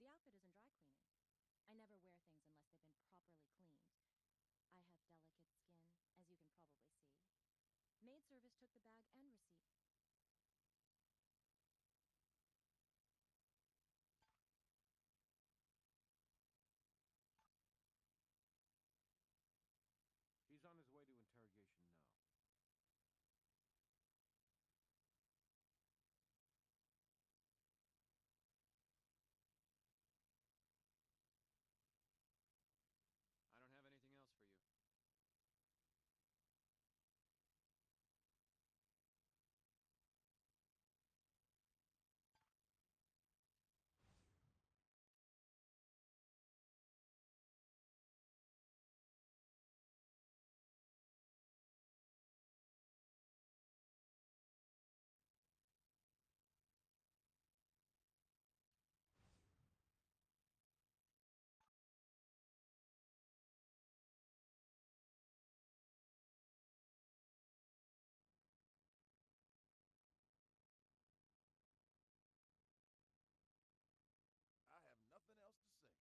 The outfit isn't dry cleaning. I never wear things unless they've been properly cleaned. I have delicate skin, as you can probably see. Maid service took the bag and receipt. He's on his way to interrogation now. I don't have anything else for you. I have nothing else to say.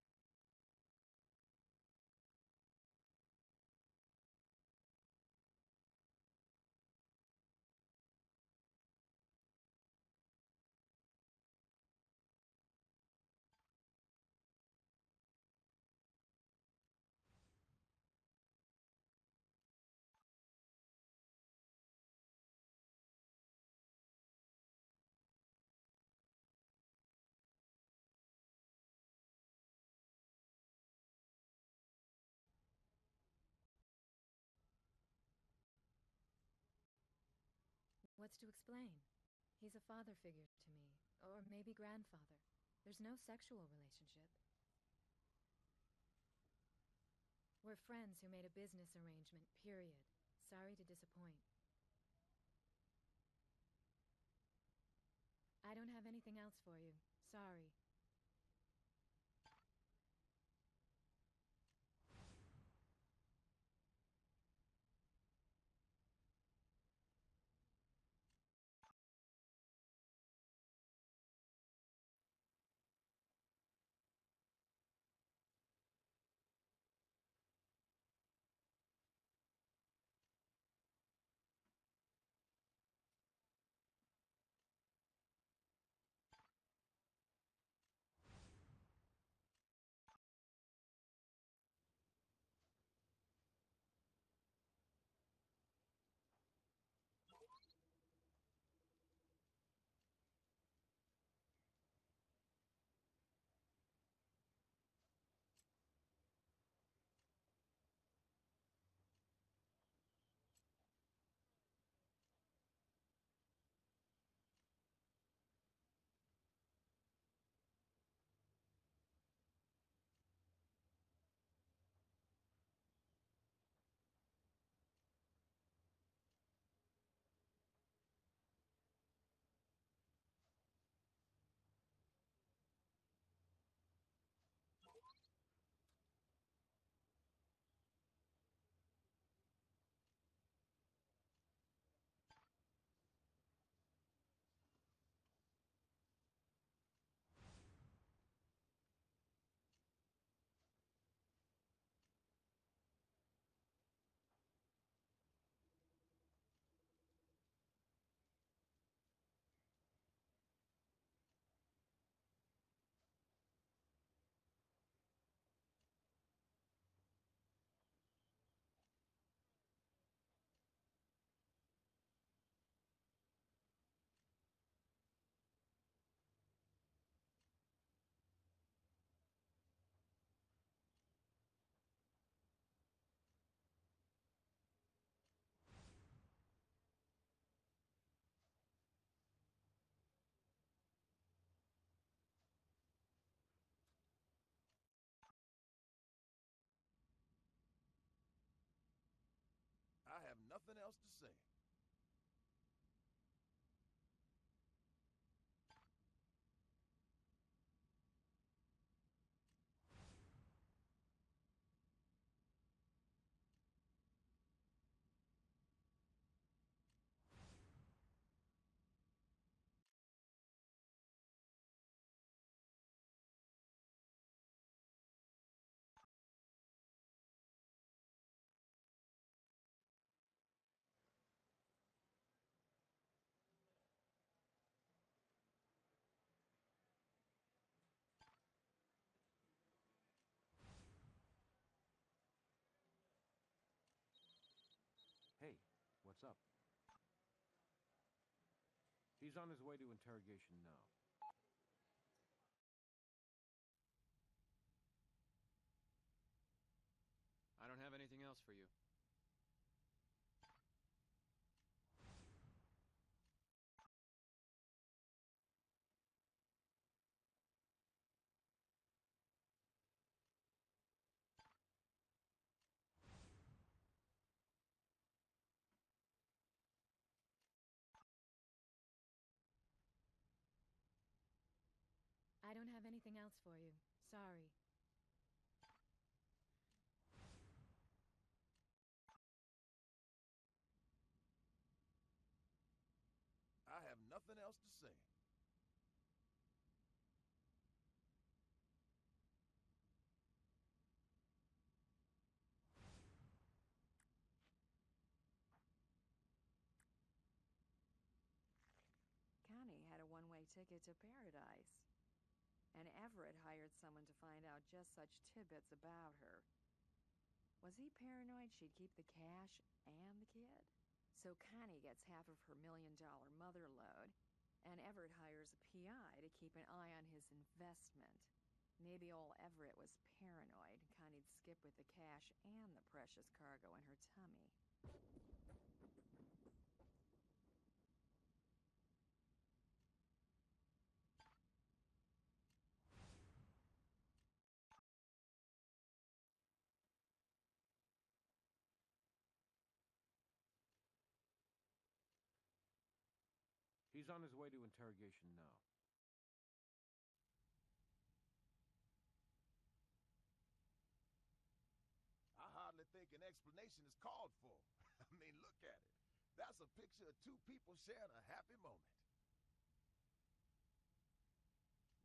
What's to explain? He's a father figure to me, or maybe grandfather. There's no sexual relationship. We're friends who made a business arrangement, period. Sorry to disappoint. I don't have anything else for you. Sorry. I have nothing else to say. What's up? He's on his way to interrogation now. I don't have anything else for you. I don't have anything else for you. Sorry. I have nothing else to say. Connie had a one-way ticket to paradise. And Everett hired someone to find out just such tidbits about her. Was he paranoid she'd keep the cash and the kid? So Connie gets half of her $1 million mother lode, and Everett hires a PI to keep an eye on his investment. Maybe old Everett was paranoid Connie'd skip with the cash and the precious cargo in her tummy. He's on his way to interrogation now. I hardly think an explanation is called for. I mean, look at it. That's a picture of two people sharing a happy moment.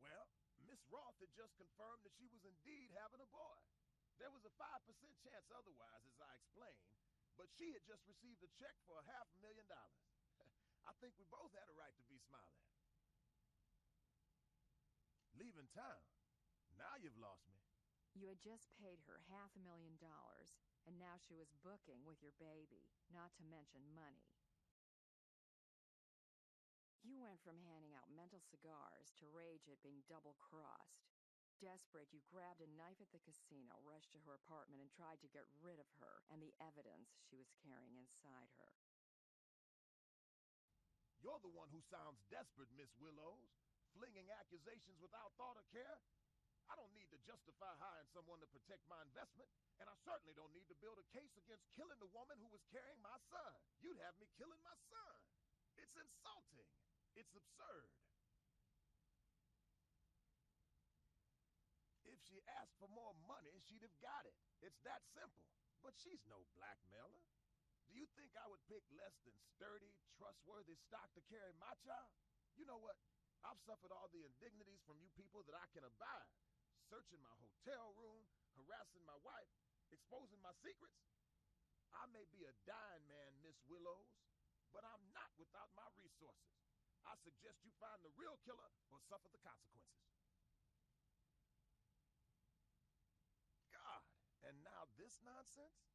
Well, Miss Roth had just confirmed that she was indeed having a boy. There was a 5% chance otherwise, as I explained, but she had just received a check for $500,000. I think we both had a right to be smiling. Leaving town. Now you've lost me. You had just paid her $500,000, and now she was booking with your baby, not to mention money. You went from handing out mental cigars to rage at being double-crossed. Desperate, you grabbed a knife at the casino, rushed to her apartment, and tried to get rid of her and the evidence she was carrying inside her. You're the one who sounds desperate, Miss Willows, flinging accusations without thought or care. I don't need to justify hiring someone to protect my investment, and I certainly don't need to build a case against killing the woman who was carrying my son. You'd have me killing my son. It's insulting. It's absurd. If she asked for more money, she'd have got it. It's that simple. But she's no blackmailer. Do you think I would pick less than sturdy, trustworthy stock to carry my child? You know what? I've suffered all the indignities from you people that I can abide. Searching my hotel room, harassing my wife, exposing my secrets. I may be a dying man, Miss Willows, but I'm not without my resources. I suggest you find the real killer or suffer the consequences. God, and now this nonsense?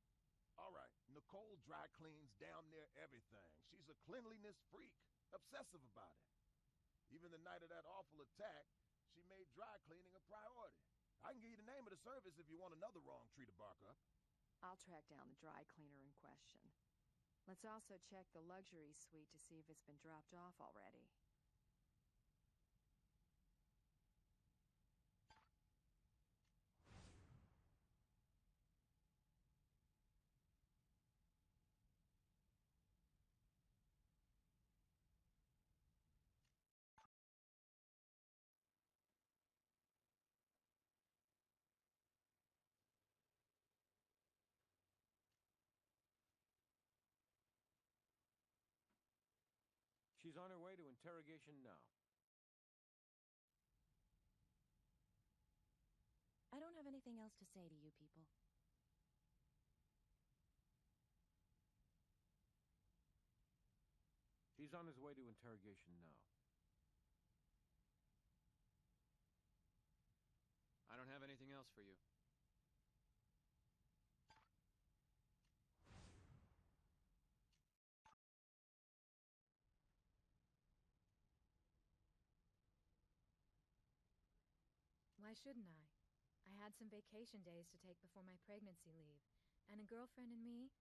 All right, Nicole dry cleans damn near everything. She's a cleanliness freak, obsessive about it. Even the night of that awful attack, she made dry cleaning a priority. I can give you the name of the service if you want another wrong tree to bark up. I'll track down the dry cleaner in question. Let's also check the luxury suite to see if it's been dropped off already. She's on her way to interrogation now. I don't have anything else to say to you people. He's on his way to interrogation now. I don't have anything else for you. Why shouldn't I? I had some vacation days to take before my pregnancy leave, and a girlfriend and me,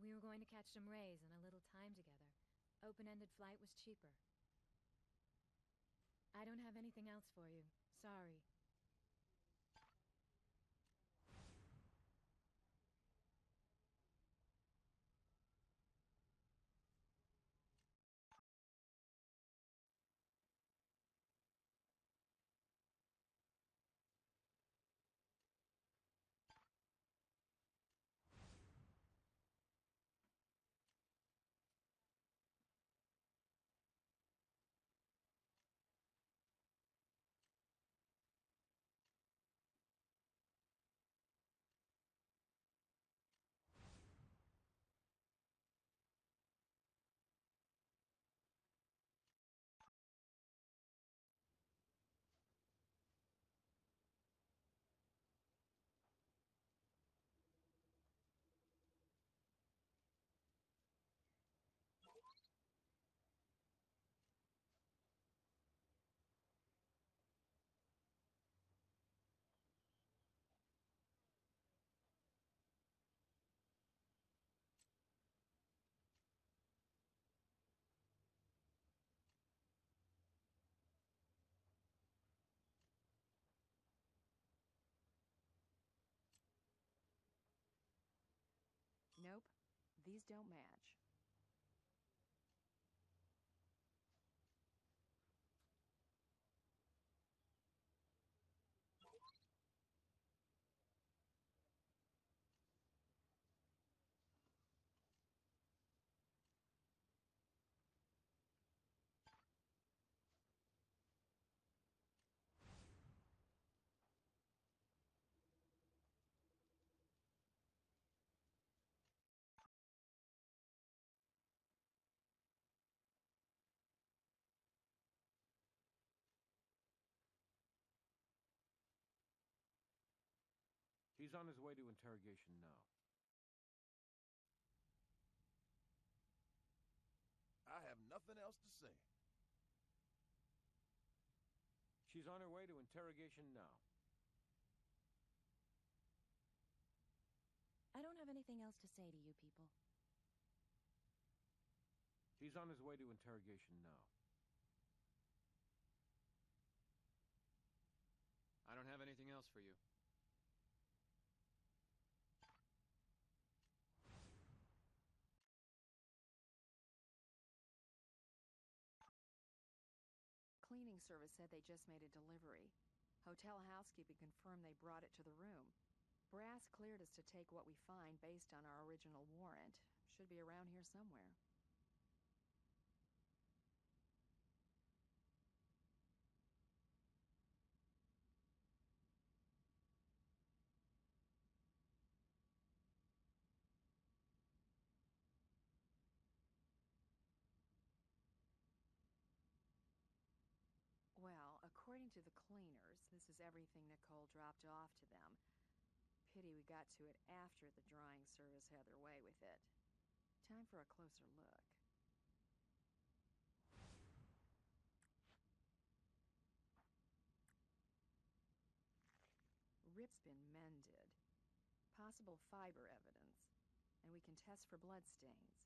we were going to catch some rays and a little time together. Open-ended flight was cheaper. I don't have anything else for you. Sorry. Nope, these don't match. He's on his way to interrogation now. I have nothing else to say. She's on her way to interrogation now. I don't have anything else to say to you people. He's on his way to interrogation now. I don't have anything else for you. Cleaning service said they just made a delivery. Hotel housekeeping confirmed they brought it to the room. Brass cleared us to take what we find based on our original warrant. Should be around here somewhere. Well, according to the cleaners, this is everything Nicole dropped off to them. Pity we got to it after the drying service had their way with it. Time for a closer look. Rip's been mended. Possible fiber evidence. And we can test for blood stains.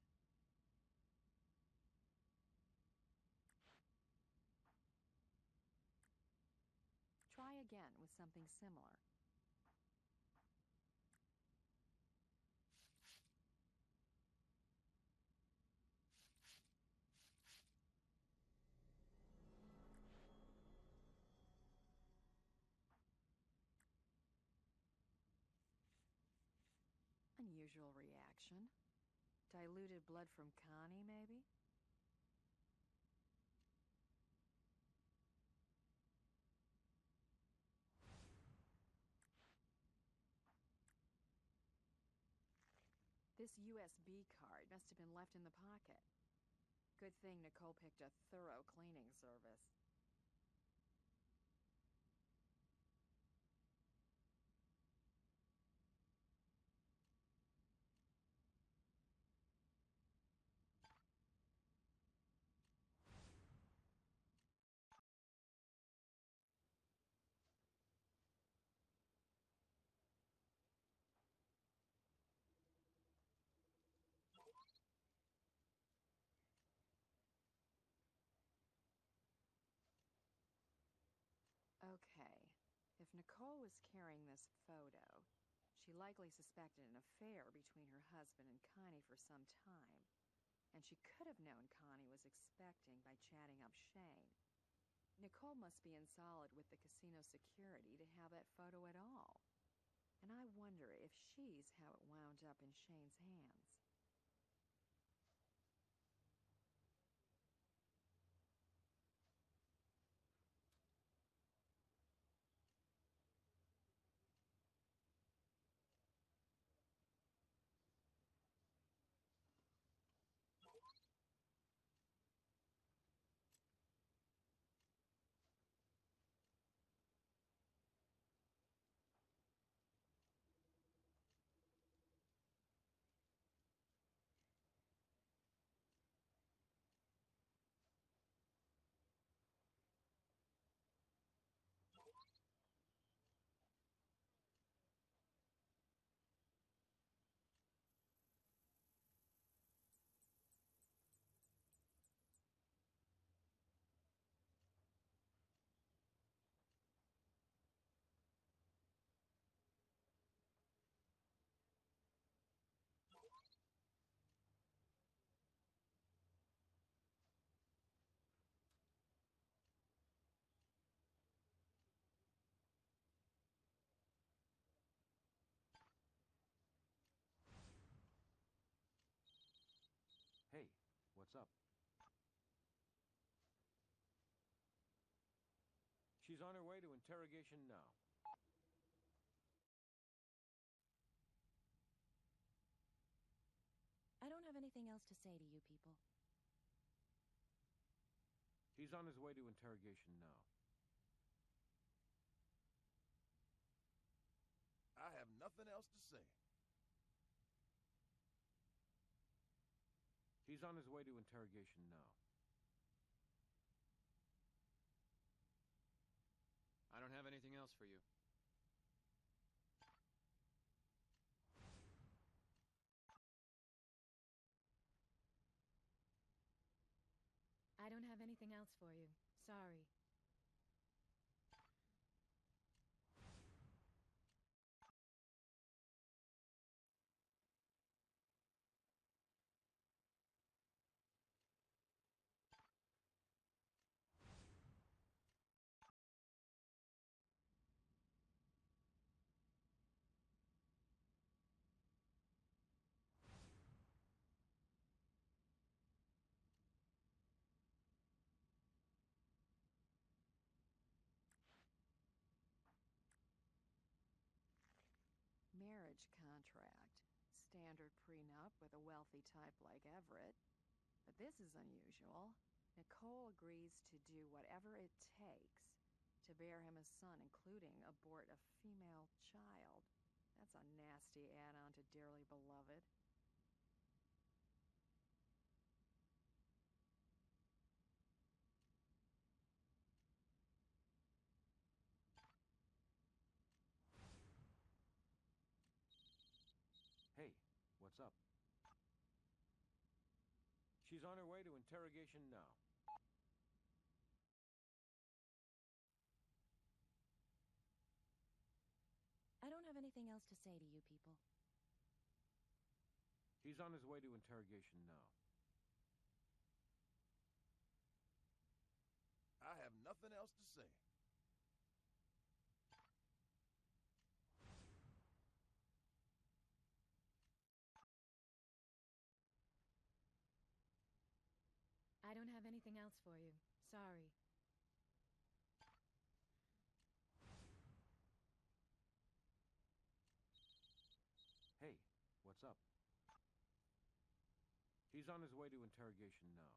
Try again with something similar. Unusual reaction. Diluted blood from Connie, maybe? This USB card must have been left in the pocket. Good thing Nicole picked a thorough cleaning service. Nicole was carrying this photo, she likely suspected an affair between her husband and Connie for some time, and she could have known Connie was expecting by chatting up Shane. Nicole must be in solid with the casino security to have that photo at all. And I wonder if she's how it wound up in Shane's hands. Hey, what's up? She's on her way to interrogation now. I don't have anything else to say to you people. He's on his way to interrogation now. I have nothing else to say. He's on his way to interrogation now. I don't have anything else for you. I don't have anything else for you. Sorry. Marriage contract. Standard prenup with a wealthy type like Everett. But this is unusual. Nicole agrees to do whatever it takes to bear him a son, including abort a female child. That's a nasty add-on to Dearly Beloved. Hey, what's up? She's on her way to interrogation now. I don't have anything else to say to you people. He's on his way to interrogation now. I have nothing else to say. I don't have anything else for you. Sorry. Hey, what's up? He's on his way to interrogation now.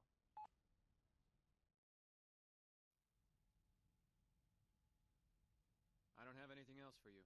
I don't have anything else for you.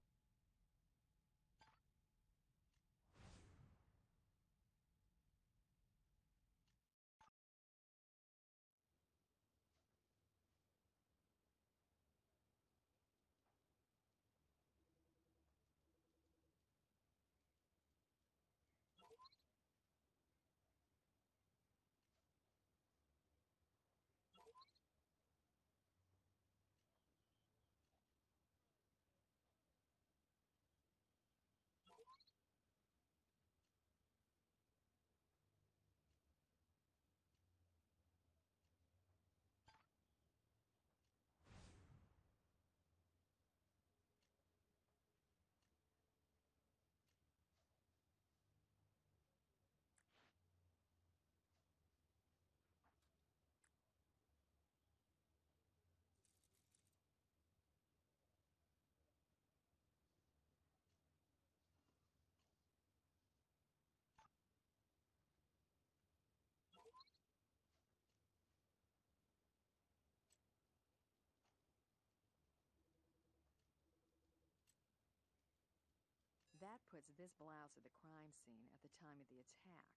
towards this blouse at the crime scene at the time of the attack.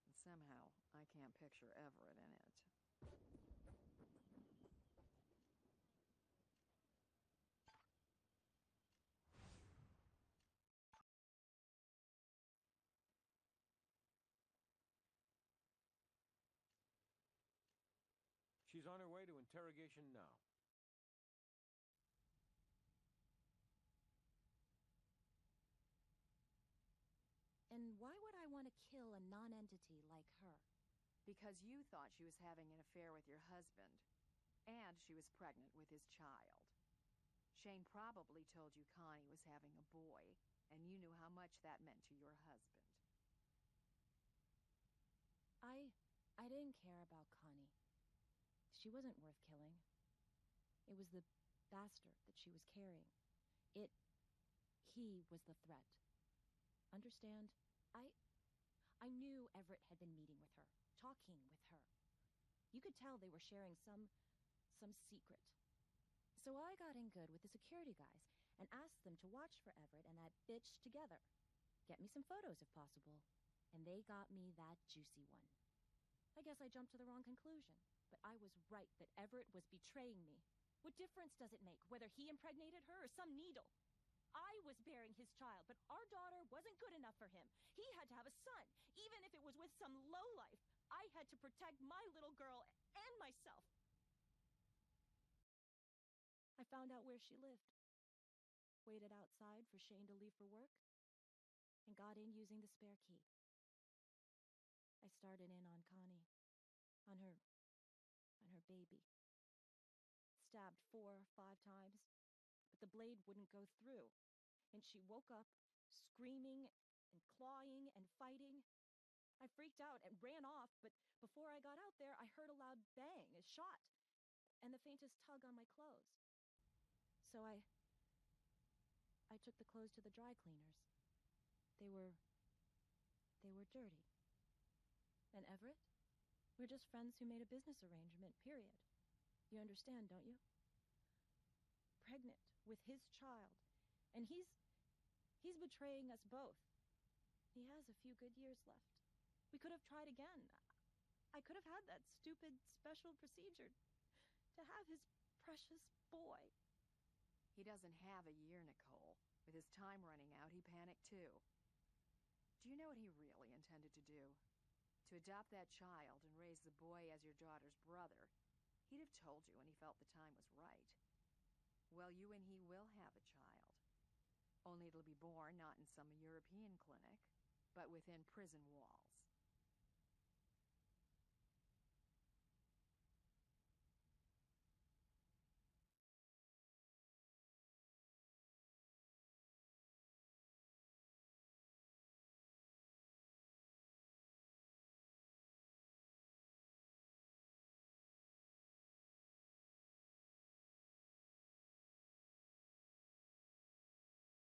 And somehow, I can't picture Everett in it. She's on her way to interrogation now. And why would I want to kill a non-entity like her? Because you thought she was having an affair with your husband, and she was pregnant with his child. Shane probably told you Connie was having a boy, and you knew how much that meant to your husband. I didn't care about Connie. She wasn't worth killing. It was the bastard that she was carrying. He was the threat. Understand? I knew Everett had been meeting with her, talking with her. You could tell they were sharing some secret. So I got in good with the security guys and asked them to watch for Everett and that bitch together. Get me some photos if possible. And they got me that juicy one. I guess I jumped to the wrong conclusion, but I was right that Everett was betraying me. What difference does it make whether he impregnated her or some needle? I was bearing his child, but our daughter wasn't good enough for him. He had to have a son, even if it was with some lowlife. I had to protect my little girl and myself. I found out where she lived, waited outside for Shane to leave for work, and got in using the spare key. I started in on Connie, on her baby. Stabbed 4 or 5 times, but the blade wouldn't go through. And she woke up, screaming and clawing and fighting. I freaked out and ran off, but before I got out there, I heard a loud bang, a shot, and the faintest tug on my clothes. So I took the clothes to the dry cleaners. They were dirty. And Everett? We're just friends who made a business arrangement, period. You understand, don't you? Pregnant with his child. And he's betraying us both. He has a few good years left. We could have tried again. I could have had that stupid special procedure to have his precious boy. He doesn't have a year, Nicole. With his time running out, he panicked too. Do you know what he really intended to do? To adopt that child and raise the boy as your daughter's brother. He'd have told you when he felt the time was right. Well, you and he will have a child. Only it'll be born not in some European clinic, but within prison walls.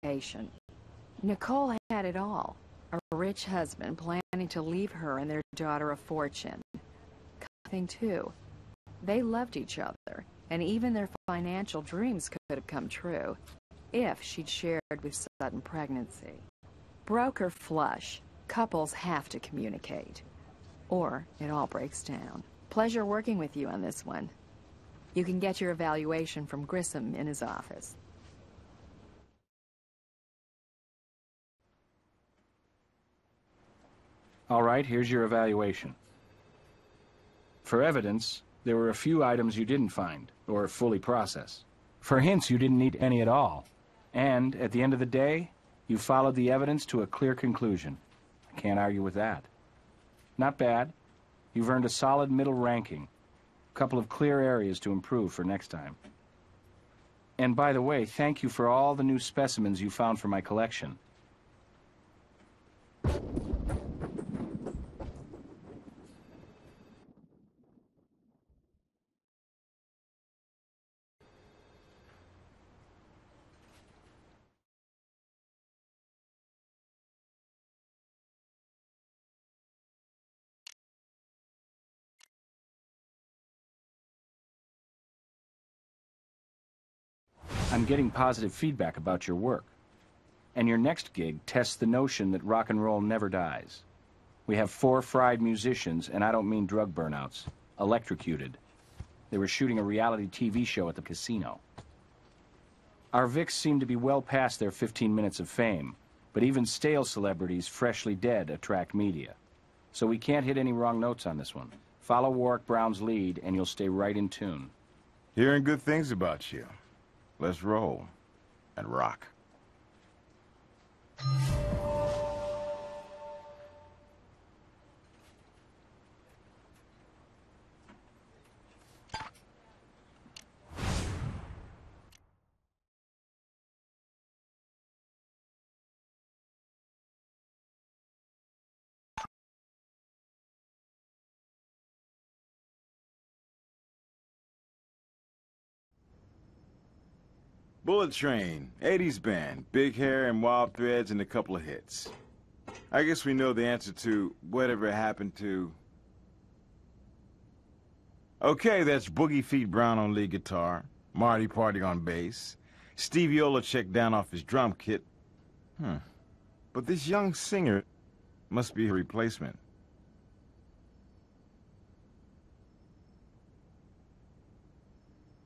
Patient. Nicole had it all. A rich husband planning to leave her and their daughter a fortune. Thing too. They loved each other, and even their financial dreams could have come true if she'd shared with sudden pregnancy. Broke her flush. Couples have to communicate, or it all breaks down. Pleasure working with you on this one. You can get your evaluation from Grissom in his office. All right, here's your evaluation. For evidence, there were a few items you didn't find, or fully process. For hints, you didn't need any at all. And, at the end of the day, you followed the evidence to a clear conclusion. I can't argue with that. Not bad. You've earned a solid middle ranking. A couple of clear areas to improve for next time. And by the way, thank you for all the new specimens you found for my collection. I'm getting positive feedback about your work. And your next gig tests the notion that rock and roll never dies. We have 4 fried musicians, and I don't mean drug burnouts, electrocuted. They were shooting a reality TV show at the casino. Our Vics seem to be well past their 15 minutes of fame, but even stale celebrities freshly dead attract media. So we can't hit any wrong notes on this one. Follow Warwick Brown's lead, and you'll stay right in tune. Hearing good things about you. Let's roll and rock. Bullet Train, 80s band, big hair and wild threads and a couple of hits. I guess we know the answer to whatever happened to... Okay, that's Boogie Feet Brown on lead guitar, Marty Party on bass, Steve Olacek down off his drum kit. But this young singer must be a replacement.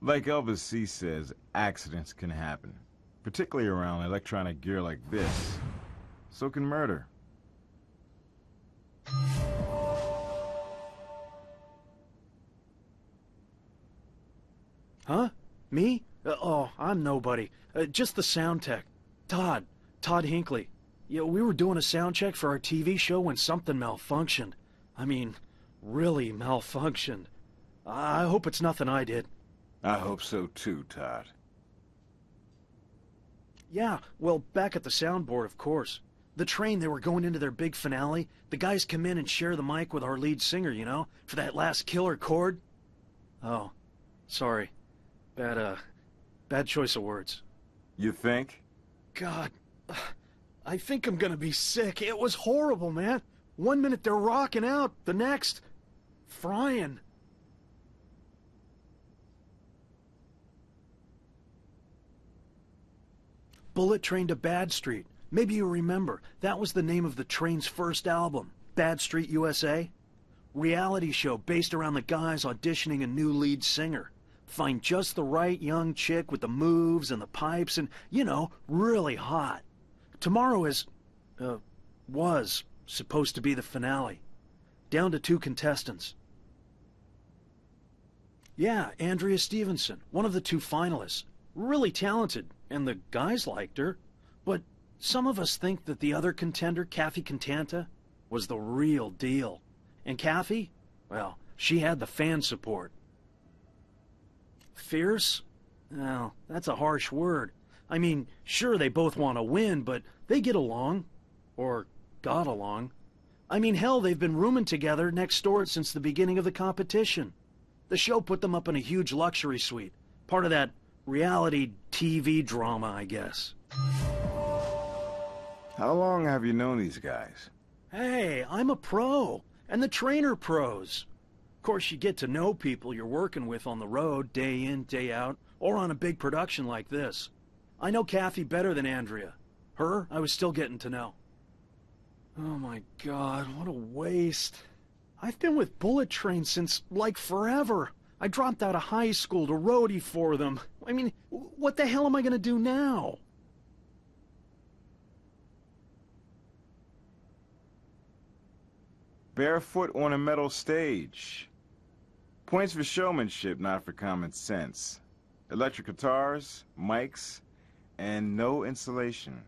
Like Elvis C. says, accidents can happen, particularly around electronic gear like this. So can murder. Huh? Me? Oh, I'm nobody. Just the sound tech. Todd Hinckley. Yeah, we were doing a sound check for our TV show when something malfunctioned. I mean, really malfunctioned. I hope it's nothing I did. I hope so too, Todd. Yeah, well, back at the soundboard, of course. The train, they were going into their big finale. The guys come in and share the mic with our lead singer, you know, for that last killer chord. Oh, sorry. Bad choice of words. You think? God, I think I'm gonna be sick. It was horrible, man. 1 minute they're rocking out, the next, frying. Bullet Train to Bad Street. Maybe you remember, that was the name of the Train's first album, Bad Street USA. Reality show based around the guys auditioning a new lead singer. Find just the right young chick with the moves and the pipes and, you know, really hot. Tomorrow was supposed to be the finale. Down to 2 contestants. Yeah, Andrea Stevenson, one of the 2 finalists. Really talented, and the guys liked her. But some of us think that the other contender, Kathy Cantanta, was the real deal. And Kathy, well, she had the fan support. Fierce? Well, that's a harsh word. I mean, sure, they both want to win, but they get along. Or got along. I mean, hell, they've been rooming together next door since the beginning of the competition. The show put them up in a huge luxury suite. Part of that reality TV drama, I guess. How long have you known these guys? Hey, I'm a pro, and the trainer pros. Of course, you get to know people you're working with on the road, day in, day out, or on a big production like this. I know Kathy better than Andrea. Her, I was still getting to know. Oh my God, what a waste. I've been with Bullet Train since, like, forever. I dropped out of high school to roadie for them. I mean, what the hell am I gonna do now? Barefoot on a metal stage. Points for showmanship, not for common sense. Electric guitars, mics, and no insulation.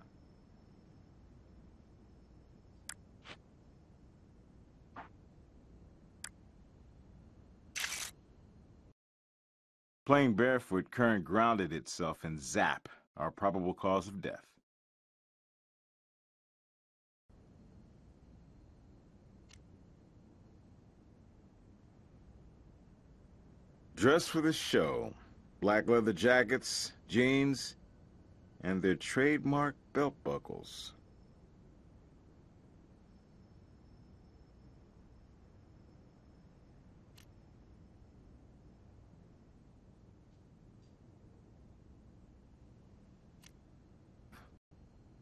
Playing barefoot, current grounded itself in zap, our probable cause of death. Dressed for the show. Black leather jackets, jeans, and their trademark belt buckles.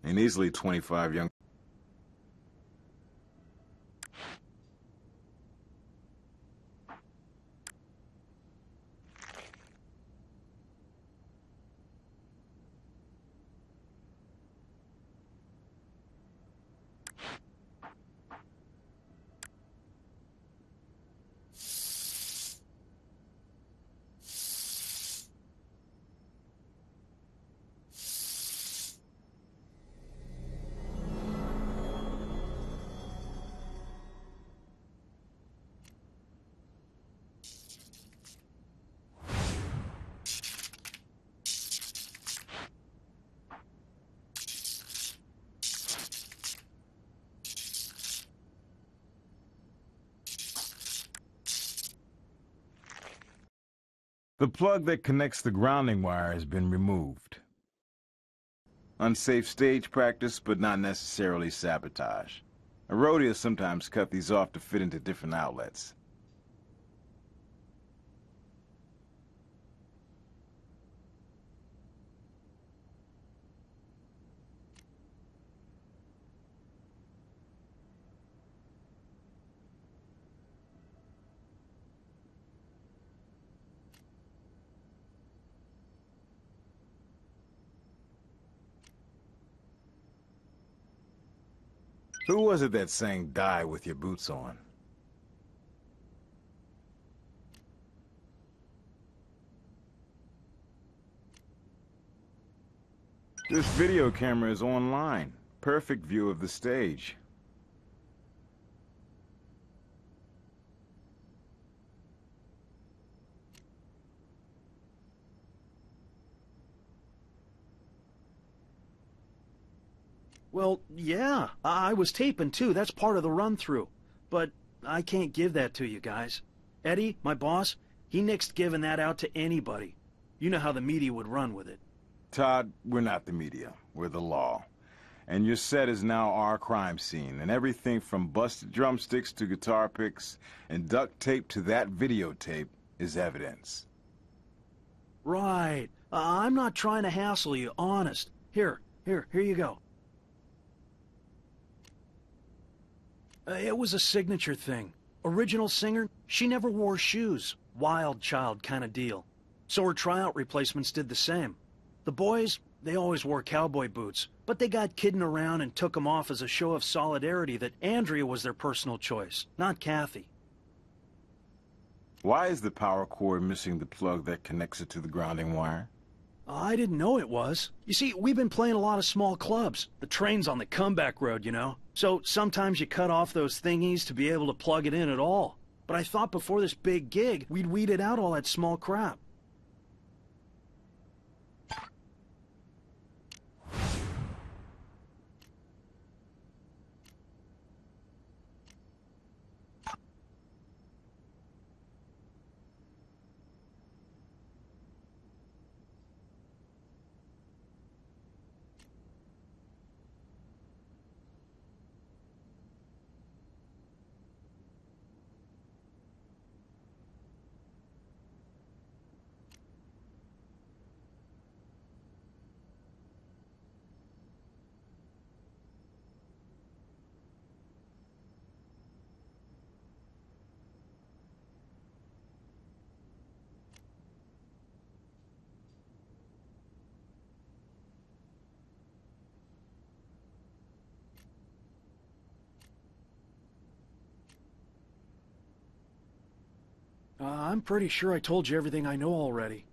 and easily 25 young. The plug that connects the grounding wire has been removed. Unsafe stage practice, but not necessarily sabotage. Erodias sometimes cut these off to fit into different outlets. Who was it that sang "Die with Your Boots On"? This video camera is online. Perfect view of the stage. Well, yeah, I was taping too. That's part of the run-through. But I can't give that to you guys. Eddie, my boss, he nixed giving that out to anybody. You know how the media would run with it. Todd, we're not the media. We're the law. And your set is now our crime scene, and everything from busted drumsticks to guitar picks and duct tape to that videotape is evidence. Right. I'm not trying to hassle you, honest. Here you go. It was a signature thing. Original singer, she never wore shoes. Wild child kind of deal. So her tryout replacements did the same. The boys, they always wore cowboy boots, but they got kidding around and took them off as a show of solidarity that Andrea was their personal choice, not Kathy. Why is the power cord missing the plug that connects it to the grounding wire? I didn't know it was. You see, we've been playing a lot of small clubs. The train's on the comeback road, you know. So sometimes you cut off those thingies to be able to plug it in at all. But I thought before this big gig, we'd weeded out all that small crap. I'm pretty sure I told you everything I know already.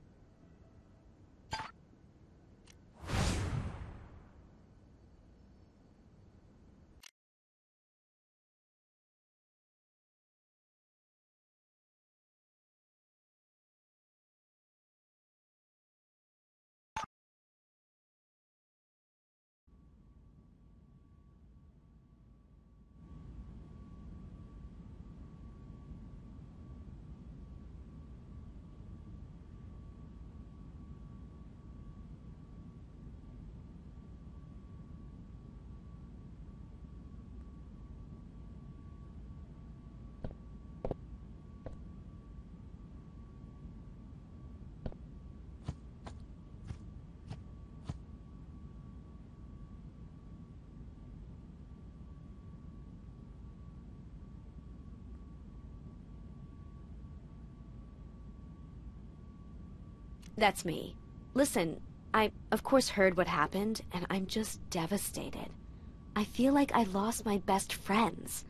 That's me. Listen, I, of course, heard what happened, and I'm just devastated. I feel like I lost my best friends.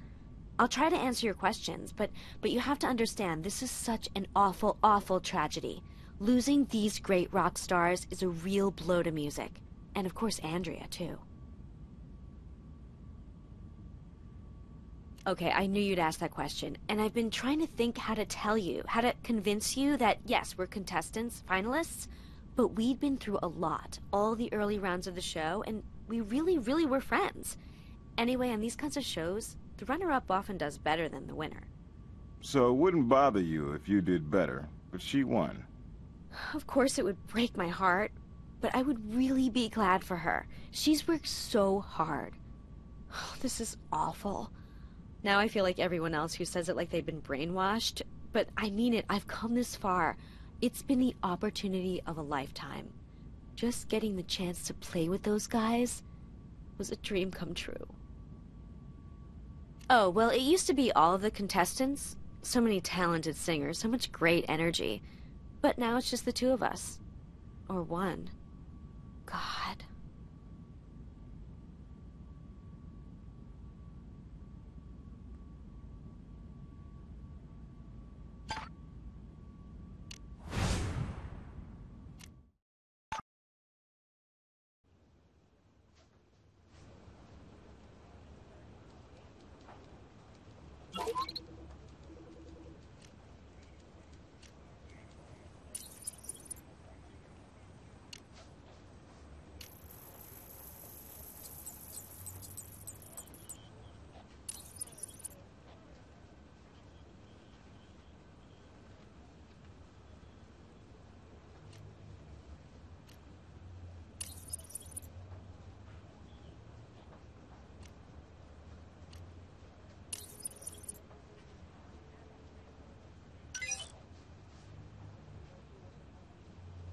I'll try to answer your questions, but you have to understand, this is such an awful, awful tragedy. Losing these great rock stars is a real blow to music. And of course, Andrea, too. Okay, I knew you'd ask that question, and I've been trying to think how to tell you, how to convince you that, yes, we're contestants, finalists, but we'd been through a lot, all the early rounds of the show, and we really, really were friends. Anyway, on these kinds of shows, the runner-up often does better than the winner. So it wouldn't bother you if you did better, but she won. Of course it would break my heart, but I would really be glad for her. She's worked so hard. Oh, this is awful. Now I feel like everyone else who says it like they've been brainwashed, but I mean it, I've come this far. It's been the opportunity of a lifetime. Just getting the chance to play with those guys was a dream come true. Oh, well, it used to be all of the contestants. So many talented singers, so much great energy. But now it's just the two of us. Or one. God.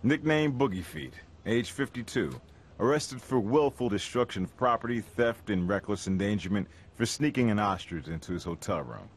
Nickname Boogie Feet, age 52. Arrested for willful destruction of property, theft, and reckless endangerment for sneaking an ostrich into his hotel room.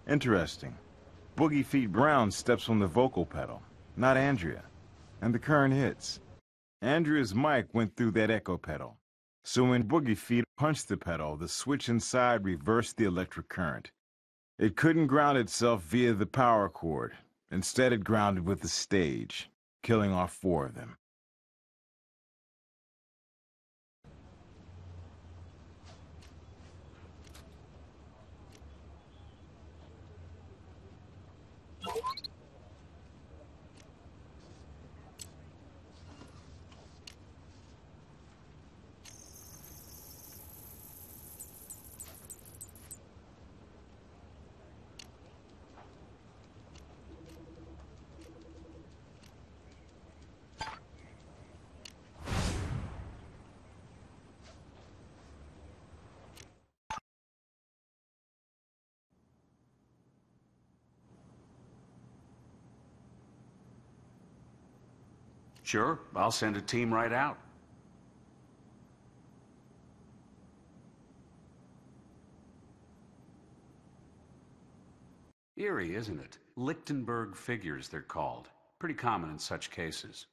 Interesting. Boogie Feet Brown steps on the vocal pedal, not Andrea. And the current hits. Andrea's mic went through that echo pedal. So when Boogie Feet punched the pedal, the switch inside reversed the electric current. It couldn't ground itself via the power cord. Instead, it grounded with the stage, killing off 4 of them. Sure, I'll send a team right out. Eerie, isn't it? Lichtenberg figures, they're called. Pretty common in such cases.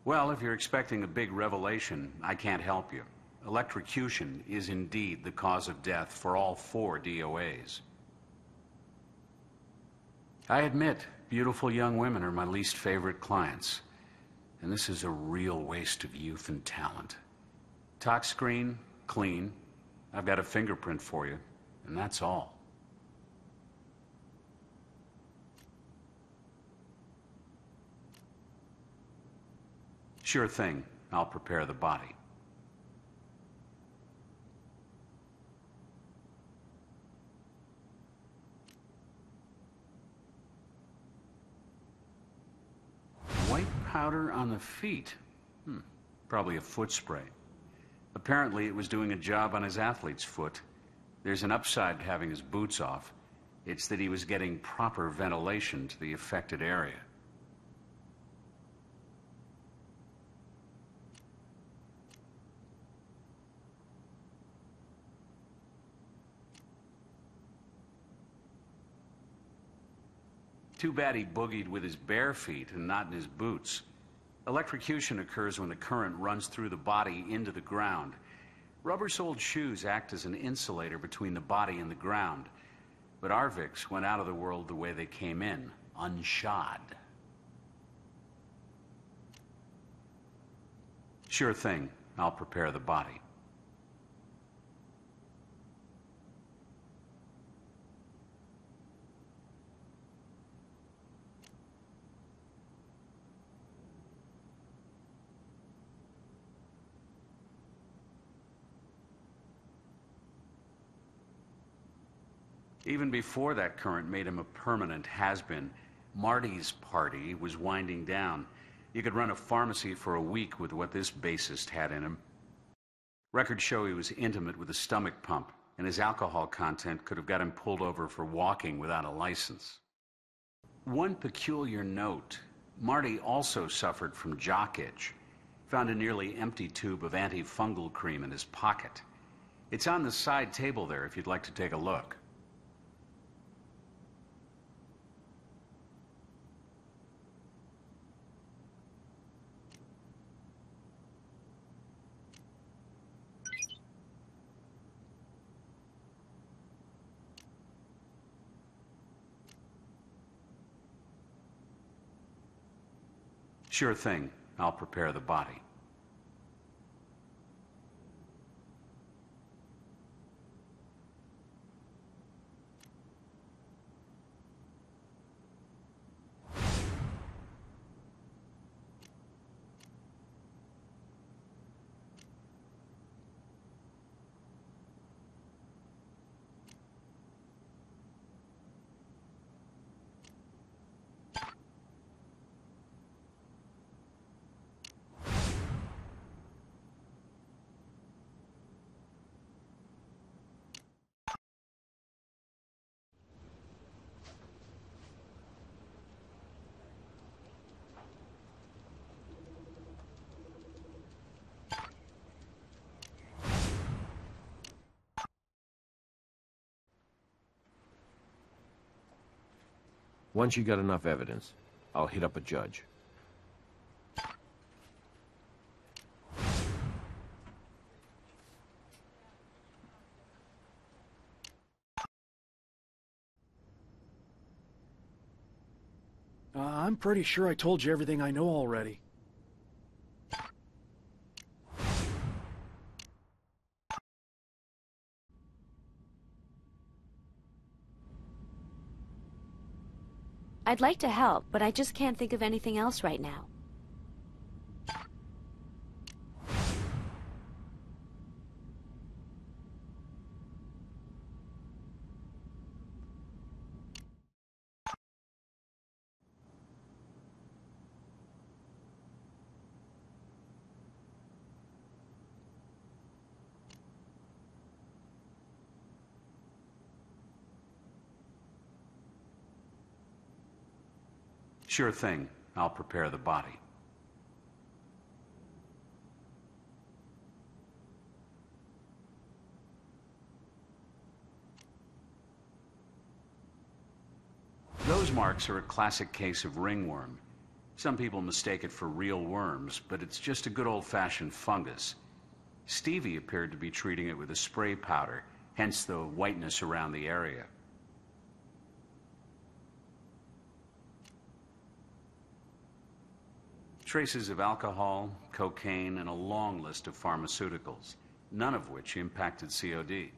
Well, if you're expecting a big revelation, I can't help you. Electrocution is indeed the cause of death for all 4 DOAs. I admit, beautiful young women are my least favorite clients. And this is a real waste of youth and talent. Tox screen, clean. I've got a fingerprint for you, and that's all. Sure thing. I'll prepare the body. White powder on the feet. Probably a foot spray. Apparently it was doing a job on his athlete's foot. There's an upside to having his boots off. It's that he was getting proper ventilation to the affected area. Too bad he boogied with his bare feet and not in his boots. Electrocution occurs when the current runs through the body into the ground. Rubber-soled shoes act as an insulator between the body and the ground. But Arviks went out of the world the way they came in, unshod. Sure thing. I'll prepare the body. Even before that current made him a permanent has-been, Marty's party was winding down. You could run a pharmacy for a week with what this bassist had in him. Records show he was intimate with a stomach pump, and his alcohol content could have got him pulled over for walking without a license. One peculiar note, Marty also suffered from jock itch. Found a nearly empty tube of antifungal cream in his pocket. It's on the side table there if you'd like to take a look. Sure thing. I'll prepare the body. Once you got enough evidence, I'll hit up a judge. I'm pretty sure I told you everything I know already. I'd like to help, but I just can't think of anything else right now. Sure thing. I'll prepare the body. Those marks are a classic case of ringworm. Some people mistake it for real worms, but it's just a good old-fashioned fungus. Stevie appeared to be treating it with a spray powder, hence the whiteness around the area. Traces of alcohol, cocaine, and a long list of pharmaceuticals, none of which impacted COD.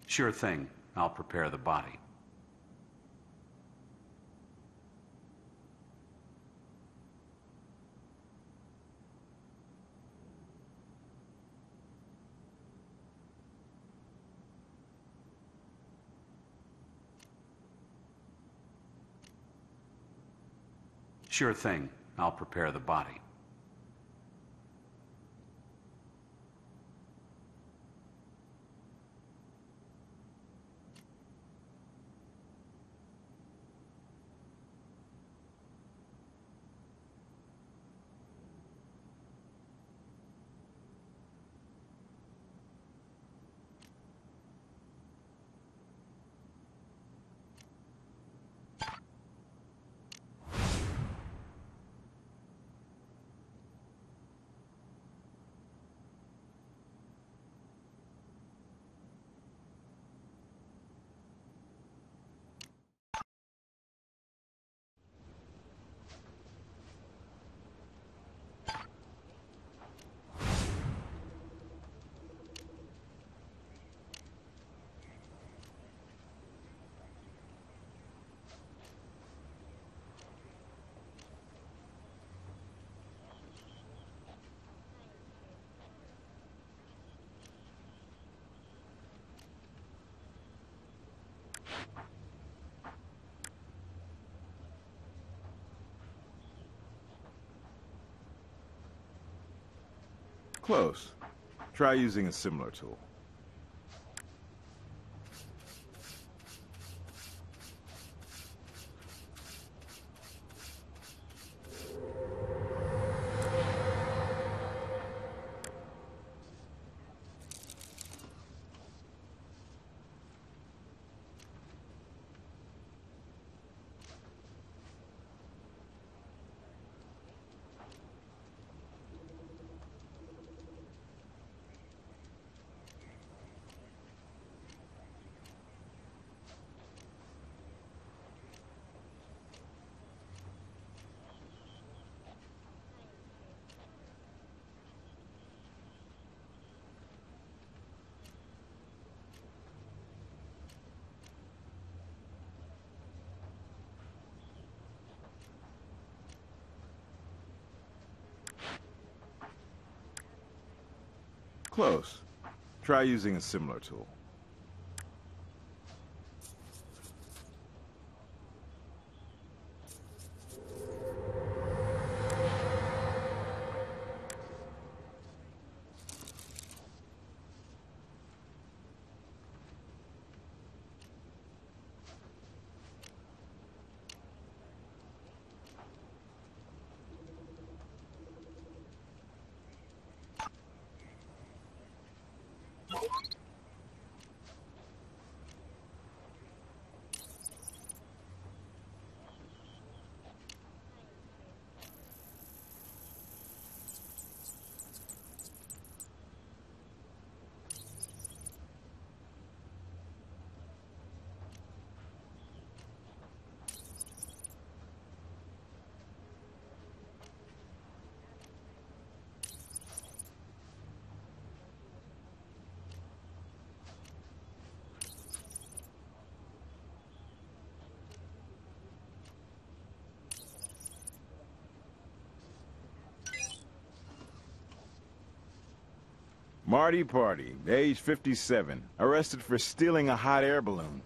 Sure thing. I'll prepare the body. Sure thing. I'll prepare the body. Close. Try using a similar tool. Close. Try using a similar tool. Marty Party, age 57, arrested for stealing a hot air balloon.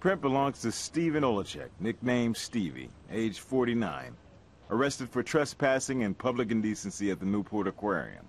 Print belongs to Steven Olachek, nicknamed Stevie, age 49. Arrested for trespassing and public indecency at the Newport Aquarium.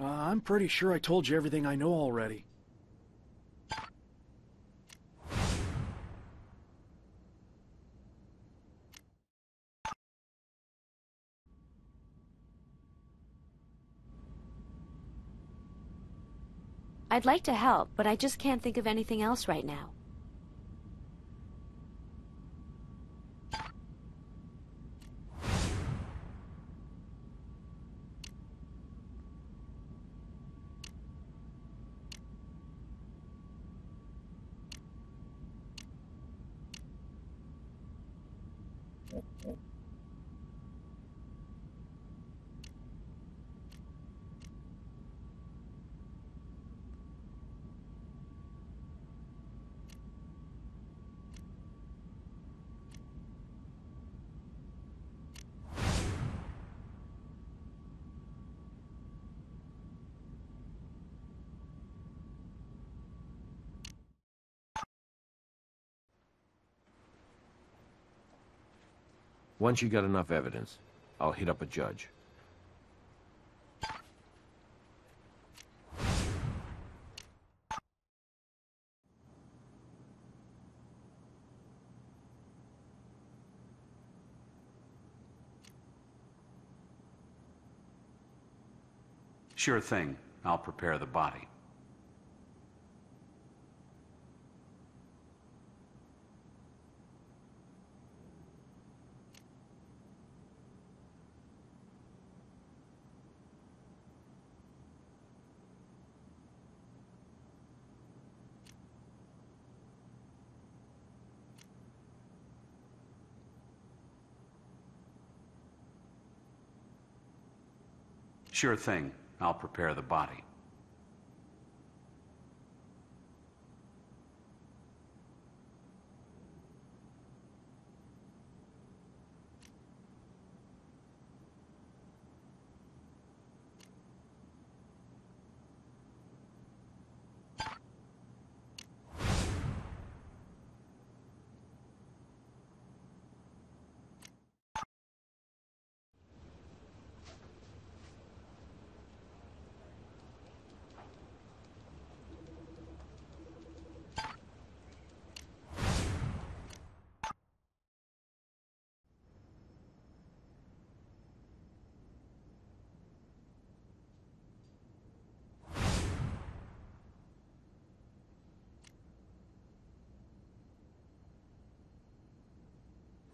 I'm pretty sure I told you everything I know already. I'd like to help, but I just can't think of anything else right now. Once you got enough evidence, I'll hit up a judge. Sure thing. I'll prepare the body. Sure thing. I'll prepare the body.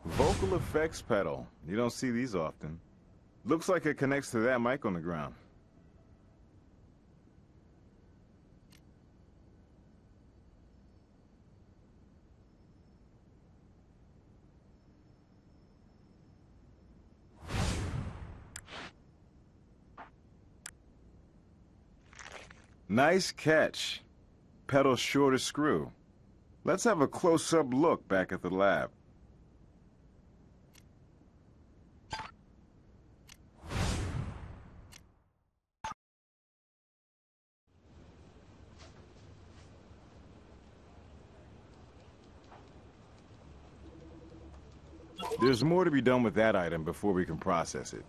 Vocal effects pedal. You don't see these often. Looks like it connects to that mic on the ground. Nice catch. Pedal short of screw. Let's have a close-up look back at the lab. There's more to be done with that item before we can process it.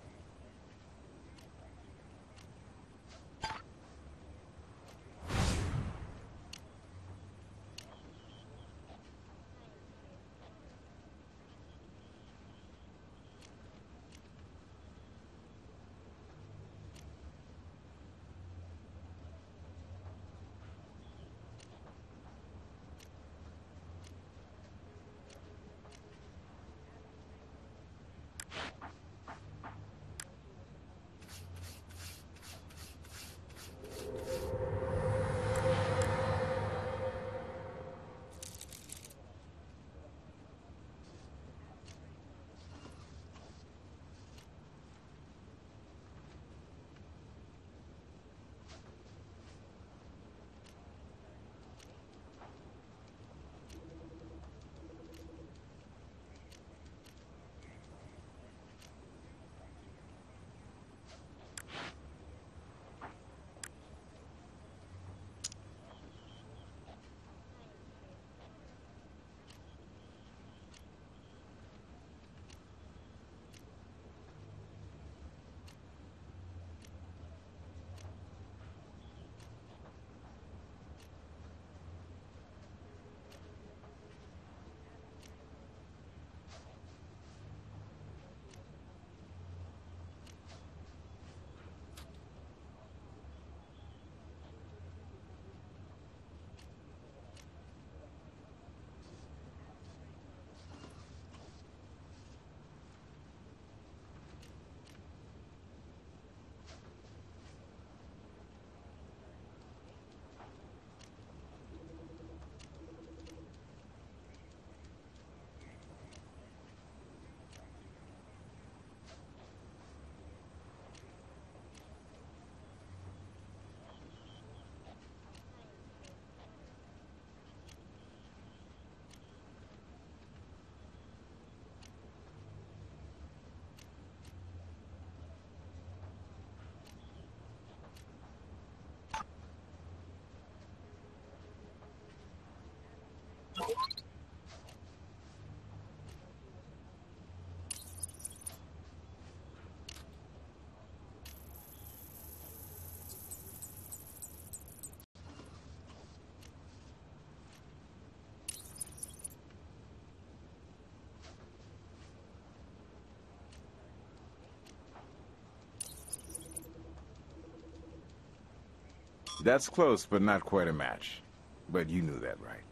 That's close, but not quite a match. But you knew that, right?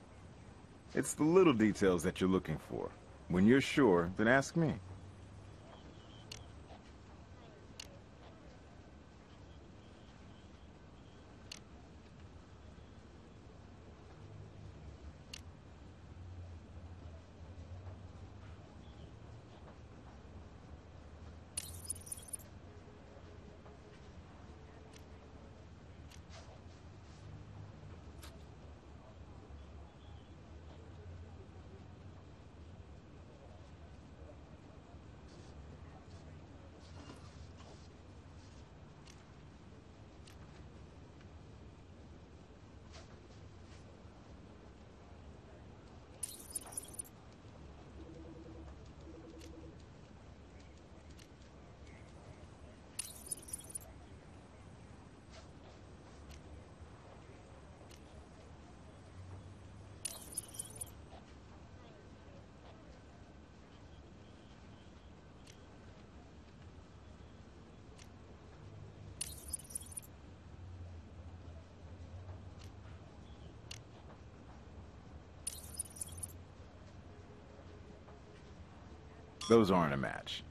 It's the little details that you're looking for. When you're sure, then ask me. Those aren't a match.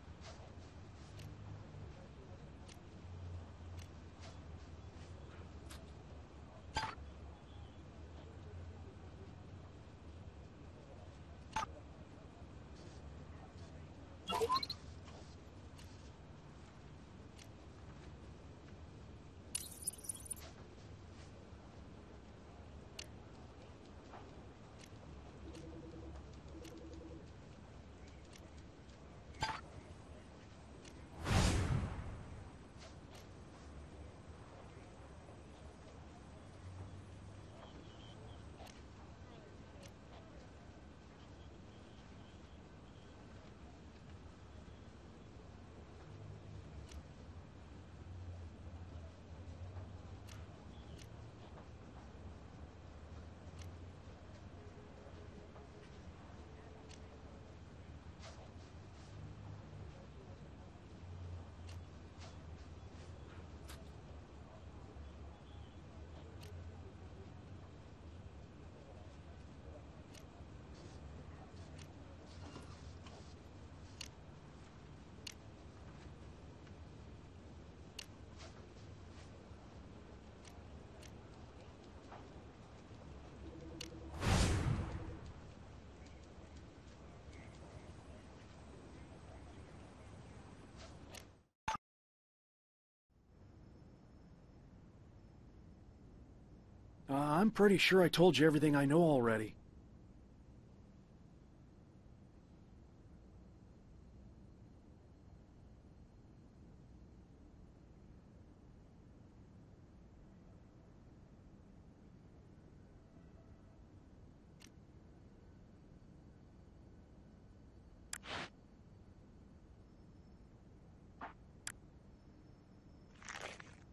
I'm pretty sure I told you everything I know already.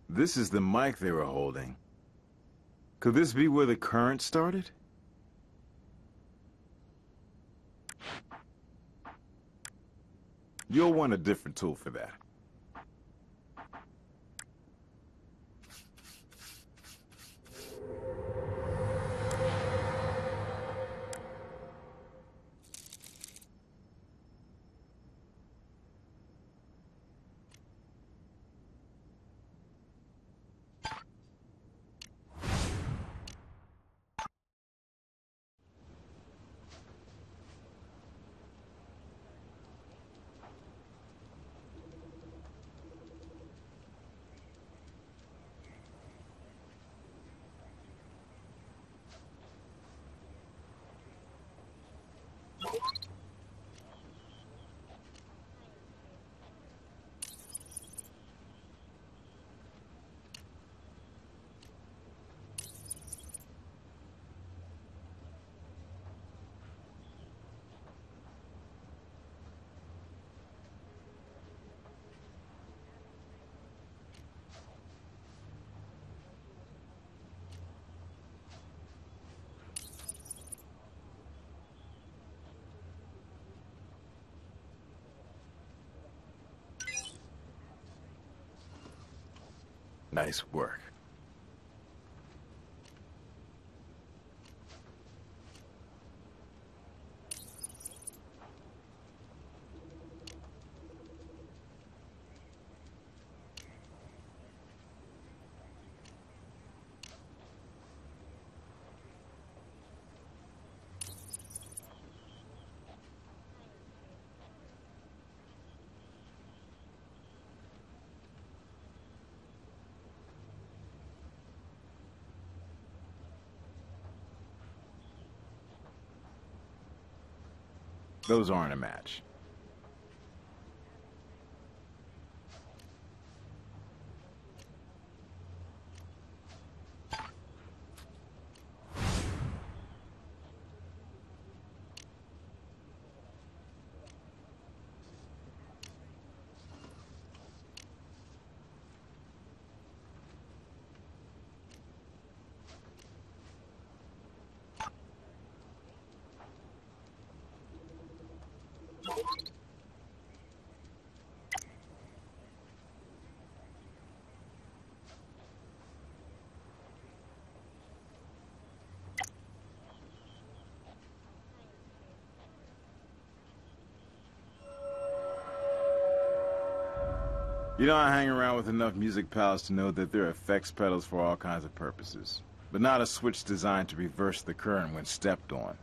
This is the mic they were holding. Could this be where the current started? You'll want a different tool for that. Nice work. Those aren't a match. You know, I hang around with enough music pals to know that there are effects pedals for all kinds of purposes, but not a switch designed to reverse the current when stepped on.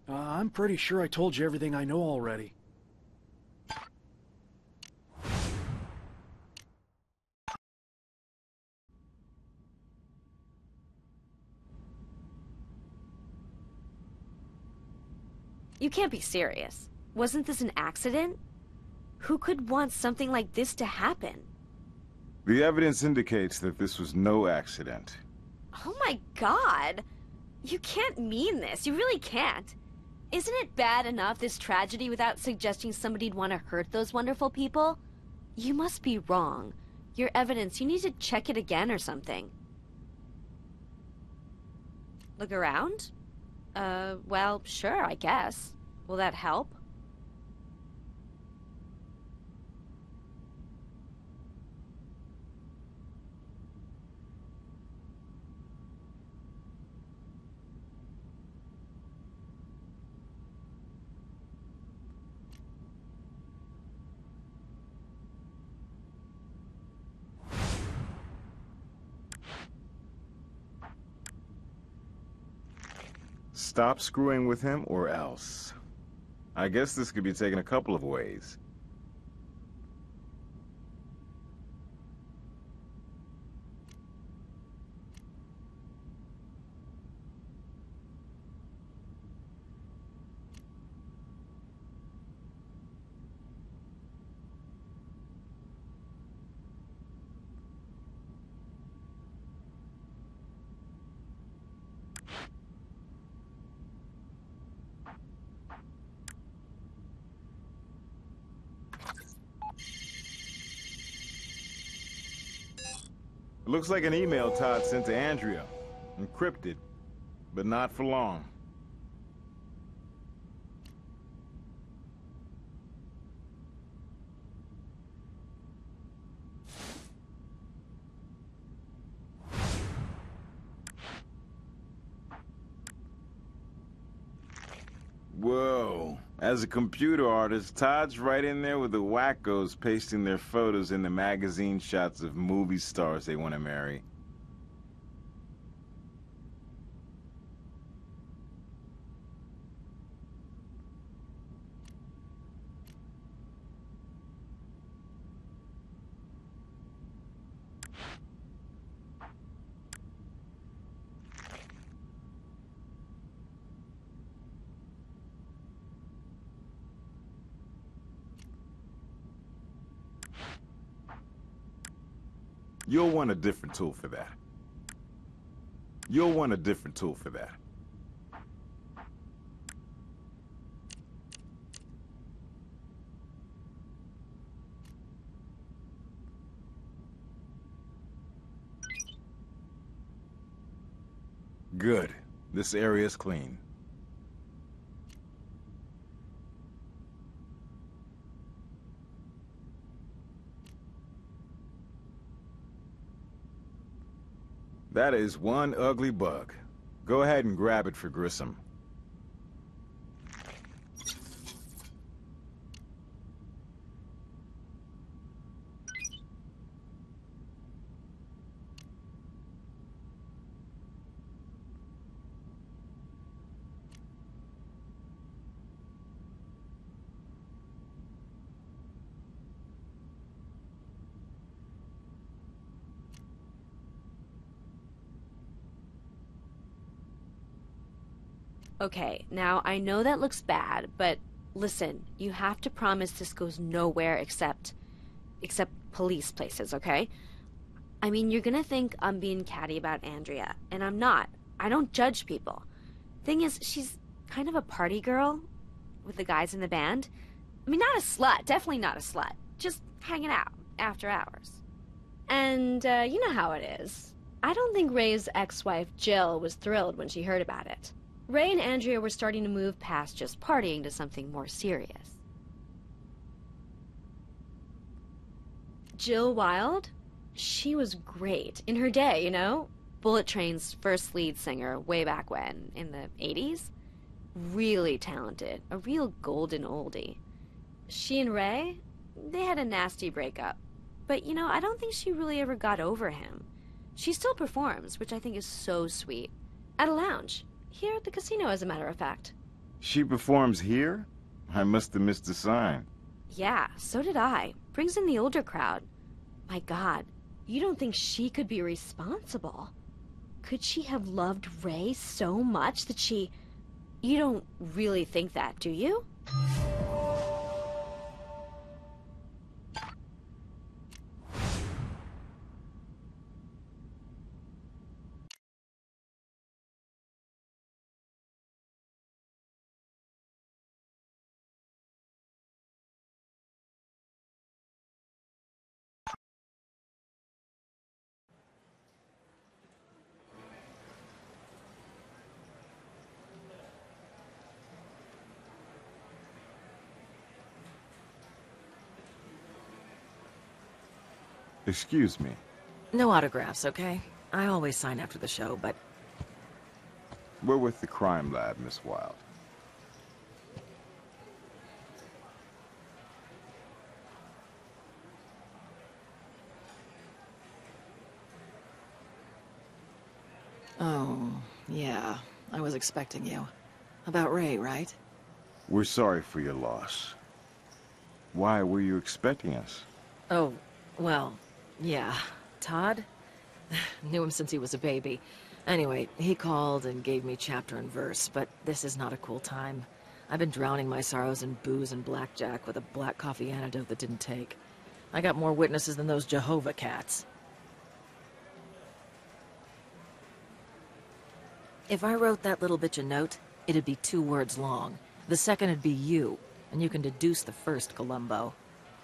I'm pretty sure I told you everything I know already. You can't be serious. Wasn't this an accident? Who could want something like this to happen? The evidence indicates that this was no accident. Oh my god! You can't mean this. You really can't. Isn't it bad enough, this tragedy, without suggesting somebody'd want to hurt those wonderful people? You must be wrong. Your evidence, you need to check it again or something. Look around? Well, sure, I guess. Will that help? Stop screwing with him or else. I guess this could be taken a couple of ways. It looks like an email Todd sent to Andrea. Encrypted, but not for long. Whoa. As a computer artist, Todd's right in there with the wackos pasting their photos in the magazine shots of movie stars they want to marry. You'll want a different tool for that. You'll want a different tool for that. Good. This area's clean. That is one ugly bug. Go ahead and grab it for Grissom. Okay, now I know that looks bad, but listen, you have to promise this goes nowhere except police places, okay? I mean, you're gonna think I'm being catty about Andrea, and I'm not. I don't judge people. Thing is, she's kind of a party girl with the guys in the band. I mean, not a slut, definitely not a slut. Just hanging out after hours. And you know how it is. I don't think Ray's ex-wife, Jill, was thrilled when she heard about it. Ray and Andrea were starting to move past just partying to something more serious. Jill Wilde? She was great. In her day, you know? Bullet Train's first lead singer way back when, in the 80s. Really talented. A real golden oldie. She and Ray? They had a nasty breakup. But, you know, I don't think she really ever got over him. She still performs, which I think is so sweet. At a lounge. Here at the casino, as a matter of fact. She performs here? I must have missed the sign. Yeah, so did I. Brings in the older crowd. My God, you don't think she could be responsible? Could she have loved Ray so much that she... You don't really think that, do you? Excuse me. No autographs, okay? I always sign after the show, but... We're with the crime lab, Miss Wilde. Oh, yeah. I was expecting you. About Ray, right? We're sorry for your loss. Why were you expecting us? Oh, well, yeah. Todd? Knew him since he was a baby. Anyway, he called and gave me chapter and verse, but this is not a cool time. I've been drowning my sorrows in booze and blackjack with a black coffee antidote that didn't take. I got more witnesses than those Jehovah cats. If I wrote that little bitch a note, it'd be 2 words long. The second would be you, and you can deduce the first, Columbo.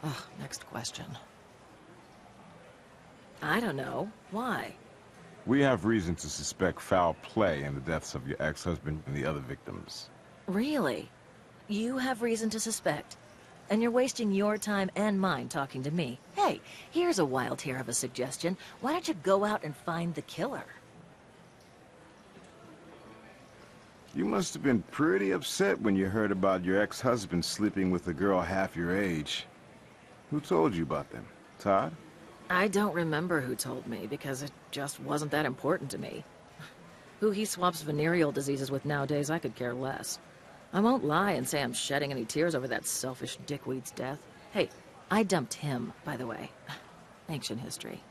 Ugh, next question. I don't know. Why? We have reason to suspect foul play in the deaths of your ex-husband and the other victims. Really? You have reason to suspect? And you're wasting your time and mine talking to me. Hey, here's a wild hair of a suggestion. Why don't you go out and find the killer? You must have been pretty upset when you heard about your ex-husband sleeping with a girl half your age. Who told you about them? Todd? I don't remember who told me, because it just wasn't that important to me. Who he swaps venereal diseases with nowadays, I could care less. I won't lie and say I'm shedding any tears over that selfish dickweed's death. Hey, I dumped him, by the way. Ancient history.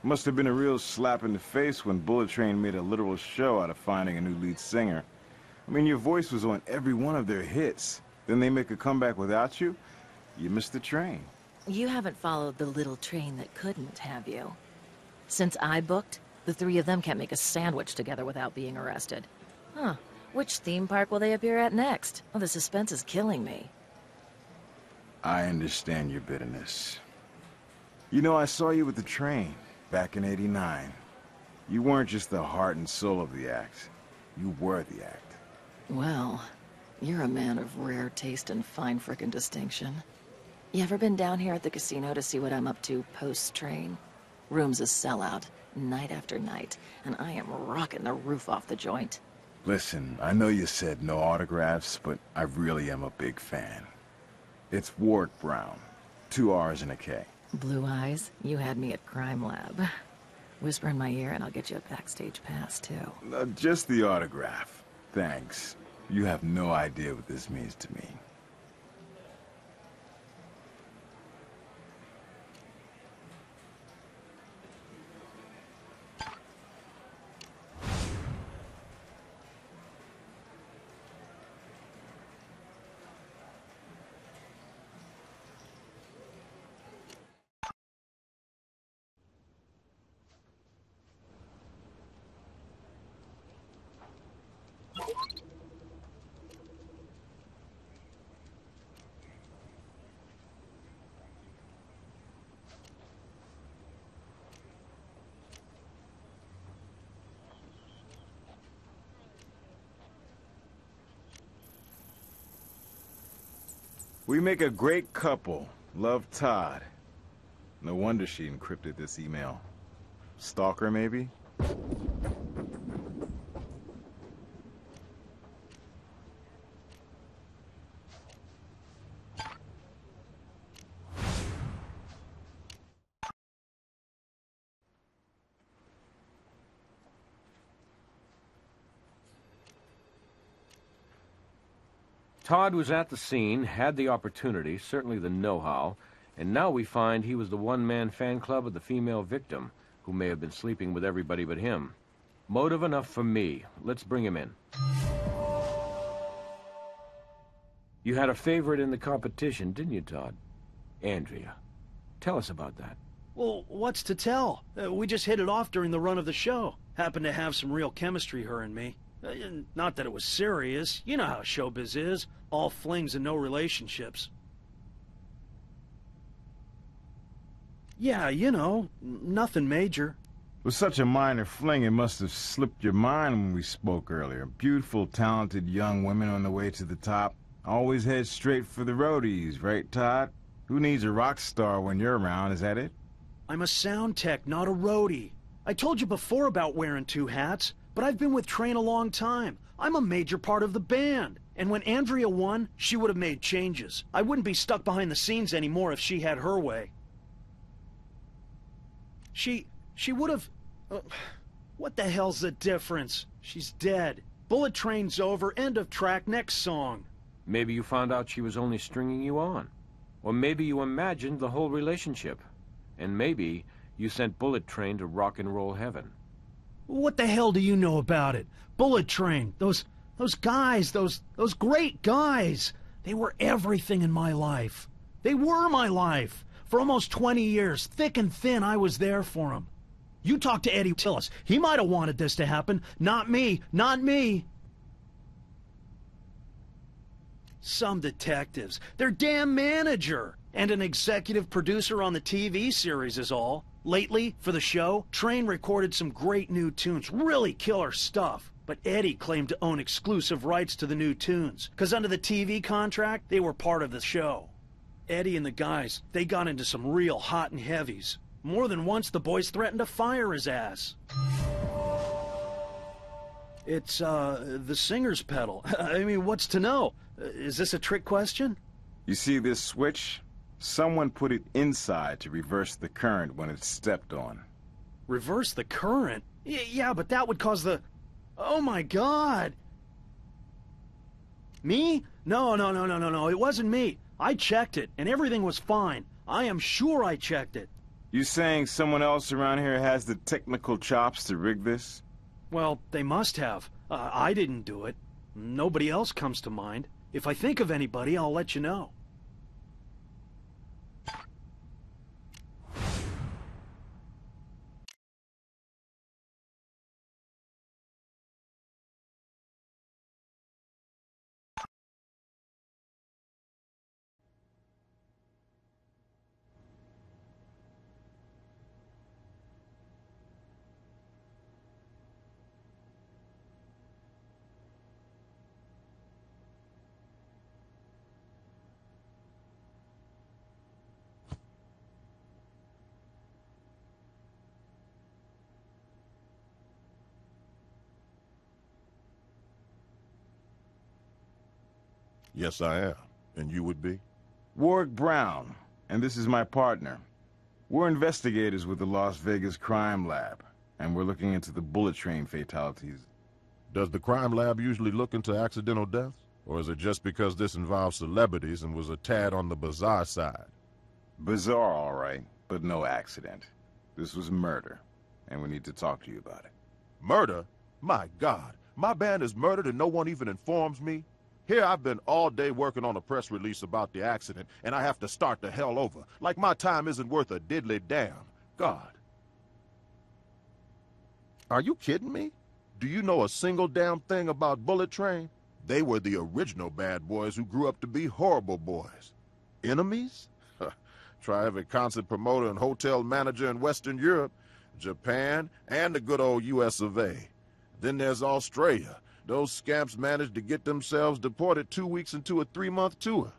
Must have been a real slap in the face when Bullet Train made a literal show out of finding a new lead singer. I mean, your voice was on every one of their hits. Then they make a comeback without you? You missed the train. You haven't followed the little train that couldn't, have you? Since I booked, the three of them can't make a sandwich together without being arrested. Huh. Which theme park will they appear at next? Oh, the suspense is killing me. I understand your bitterness. You know, I saw you with the train back in '89. You weren't just the heart and soul of the act. You were the act. Well, you're a man of rare taste and fine frickin' distinction. You ever been down here at the casino to see what I'm up to post-train? Room's a sellout, night after night, and I am rocking the roof off the joint. Listen, I know you said no autographs, but I really am a big fan. It's Ward Brown. 2 R's and a K. Blue eyes, you had me at Crime Lab. Whisper in my ear and I'll get you a backstage pass, too. Just the autograph. Thanks. You have no idea what this means to me. We make a great couple. Love, Todd. No wonder she encrypted this email. Stalker, maybe? Todd was at the scene, had the opportunity, certainly the know-how, and now we find he was the one-man fan club of the female victim, who may have been sleeping with everybody but him. Motive enough for me. Let's bring him in. You had a favorite in the competition, didn't you, Todd? Andrea. Tell us about that. Well, what's to tell? We just hit it off during the run of the show. Happened to have some real chemistry, her and me. Not that it was serious. You know how showbiz is. All flings and no relationships. Yeah, you know, nothing major. With such a minor fling, it must have slipped your mind when we spoke earlier. Beautiful, talented young women on the way to the top. Always head straight for the roadies, right, Todd? Who needs a rock star when you're around, is that it? I'm a sound tech, not a roadie. I told you before about wearing 2 hats, but I've been with Train a long time. I'm a major part of the band. And when Andrea won, she would have made changes. I wouldn't be stuck behind the scenes anymore if she had her way. She would have... what the hell's the difference? She's dead. Bullet Train's over, end of track, next song. Maybe you found out she was only stringing you on. Or maybe you imagined the whole relationship. And maybe you sent Bullet Train to rock and roll heaven. What the hell do you know about it? Bullet Train, those guys, those great guys. They were everything in my life. They were my life. For almost 20 years, thick and thin, I was there for them. You talk to Eddie Tillis. He might have wanted this to happen. Not me. Not me. Some detectives. Their damn manager. And an executive producer on the TV series is all. Lately, for the show, Train recorded some great new tunes. Really killer stuff. But Eddie claimed to own exclusive rights to the new tunes. Because under the TV contract, they were part of the show. Eddie and the guys, they got into some real hot and heavies. More than once, the boys threatened to fire his ass. It's, the singer's pedal. I mean, what's to know? Is this a trick question? You see this switch? Someone put it inside to reverse the current when it's stepped on. Reverse the current? Yeah, but that would cause the... Oh my God! Me? No, it wasn't me. I checked it, and everything was fine. I am sure I checked it. You saying someone else around here has the technical chops to rig this? Well, they must have. I didn't do it. Nobody else comes to mind. If I think of anybody, I'll let you know. Yes, I am. And you would be? Warwick Brown, and this is my partner. We're investigators with the Las Vegas Crime Lab, and we're looking into the bullet train fatalities. Does the crime lab usually look into accidental deaths? Or is it just because this involves celebrities and was a tad on the bizarre side? Bizarre, all right, but no accident. This was murder, and we need to talk to you about it. Murder? My God, my band is murdered and no one even informs me? Here I've been all day working on a press release about the accident, and I have to start the hell over, like my time isn't worth a diddly damn. God. Are you kidding me? Do you know a single damn thing about Bullet Train? They were the original bad boys who grew up to be horrible boys. Enemies? Try every concert promoter and hotel manager in Western Europe, Japan, and the good old US of A. Then there's Australia. Those scamps managed to get themselves deported 2 weeks into a 3-month tour.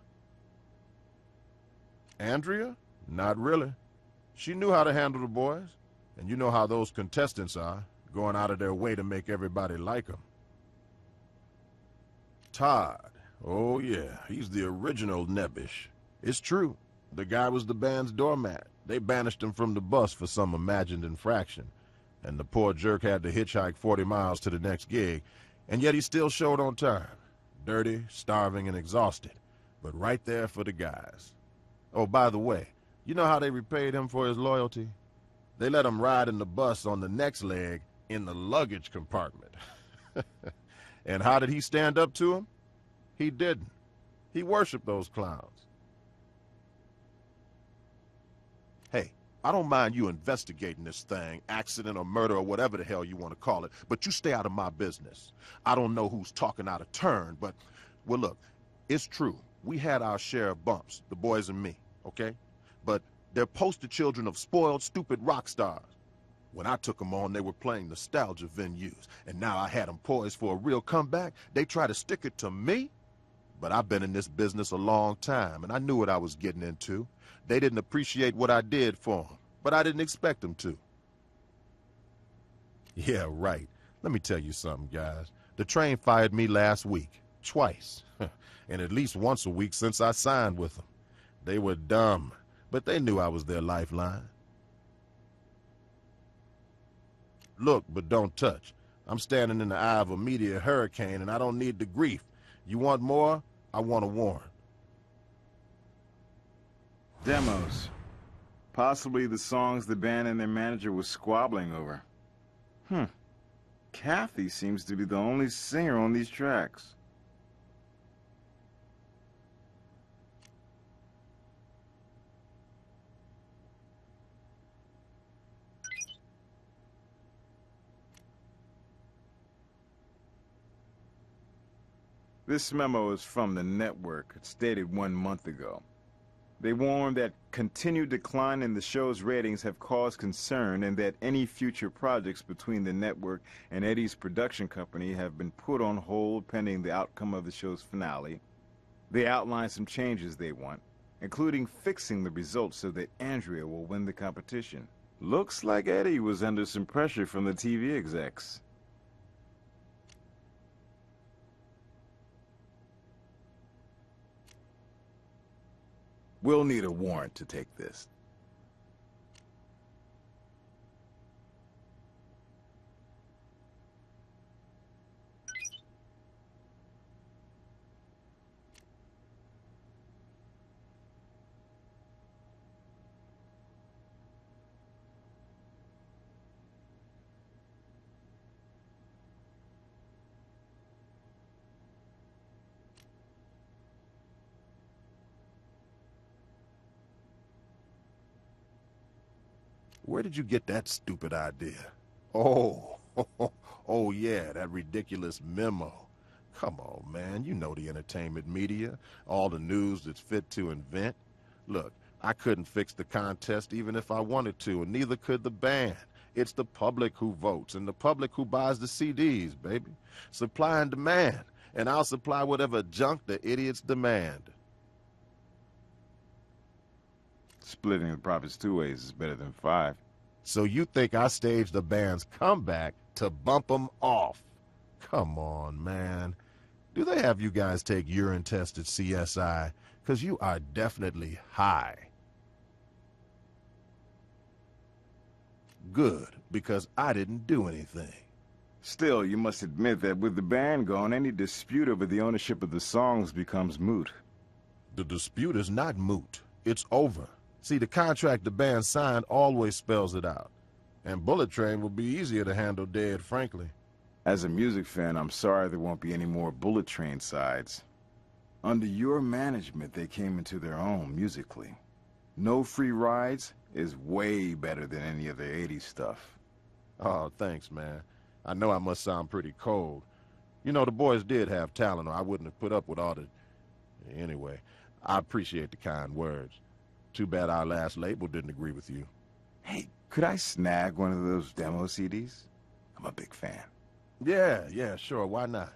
Andrea? Not really. She knew how to handle the boys. And you know how those contestants are, going out of their way to make everybody like them. Todd. Oh, yeah, he's the original nebbish. It's true. The guy was the band's doormat. They banished him from the bus for some imagined infraction. And the poor jerk had to hitchhike 40 miles to the next gig, and yet he still showed on time. Dirty, starving, and exhausted, but right there for the guys. Oh, by the way, you know how they repaid him for his loyalty? They let him ride in the bus on the next leg in the luggage compartment. And how did he stand up to him? He didn't. He worshiped those clowns. Hey, I don't mind you investigating this thing, accident or murder or whatever the hell you want to call it, but you stay out of my business. I don't know who's talking out of turn, but, well, look, it's true. We had our share of bumps, the boys and me, okay? But they're poster children of spoiled, stupid rock stars. When I took them on, they were playing nostalgia venues, and now I had them poised for a real comeback. They try to stick it to me? But I've been in this business a long time, and I knew what I was getting into. They didn't appreciate what I did for them, but I didn't expect them to. Yeah, right. Let me tell you something, guys. The train fired me last week, twice, and at least once a week since I signed with them. They were dumb, but they knew I was their lifeline. Look, but don't touch. I'm standing in the eye of a meteor hurricane, and I don't need the grief. You want more? I want a warrant. Demos. Possibly the songs the band and their manager was squabbling over. Kathy seems to be the only singer on these tracks. This memo is from the network. It's dated 1 month ago. They warn that continued decline in the show's ratings have caused concern and that any future projects between the network and Eddie's production company have been put on hold pending the outcome of the show's finale. They outline some changes they want, including fixing the results so that Andrea will win the competition. Looks like Eddie was under some pressure from the TV execs. We'll need a warrant to take this. Where did you get that stupid idea? Oh, oh yeah, that ridiculous memo. Come on, man, you know the entertainment media, all the news that's fit to invent. Look, I couldn't fix the contest even if I wanted to, and neither could the band. It's the public who votes, and the public who buys the CDs, baby. Supply and demand, and I'll supply whatever junk the idiots demand. Splitting the profits 2 ways is better than 5. So you think I staged the band's comeback to bump them off? Come on, man. Do they have you guys take urine tests at CSI? Because you are definitely high. Good, because I didn't do anything. Still, you must admit that with the band gone, any dispute over the ownership of the songs becomes moot. The dispute is not moot. It's over. See, the contract the band signed always spells it out. And Bullet Train will be easier to handle dead, frankly. As a music fan, I'm sorry there won't be any more Bullet Train sides. Under your management, they came into their own musically. No Free Rides is way better than any of the 80s stuff. Oh, thanks, man. I know I must sound pretty cold. You know, the boys did have talent, or I wouldn't have put up with all the... Anyway, I appreciate the kind words. Too bad our last label didn't agree with you. Hey, could I snag one of those demo CDs? I'm a big fan. Yeah, sure, why not?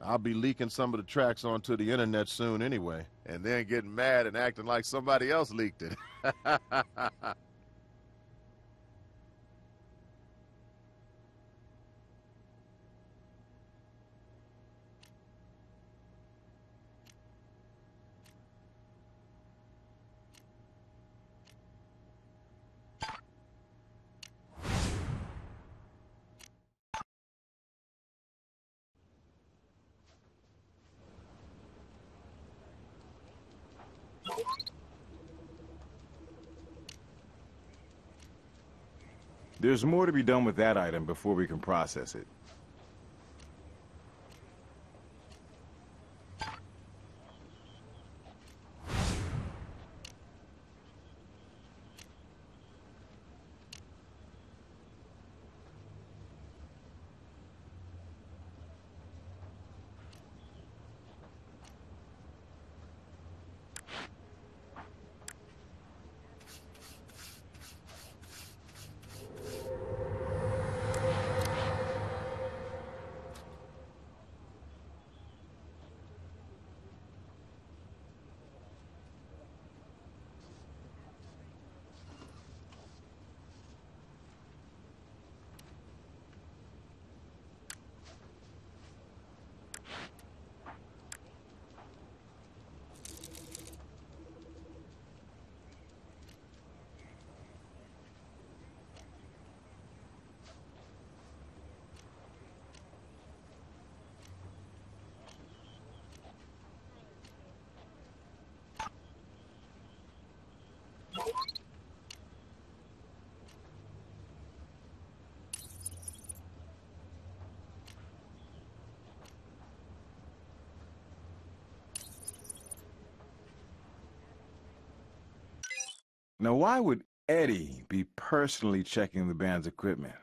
I'll be leaking some of the tracks onto the internet soon anyway, and then getting mad and acting like somebody else leaked it. There's more to be done with that item before we can process it. Now, why would Eddie be personally checking the band's equipment?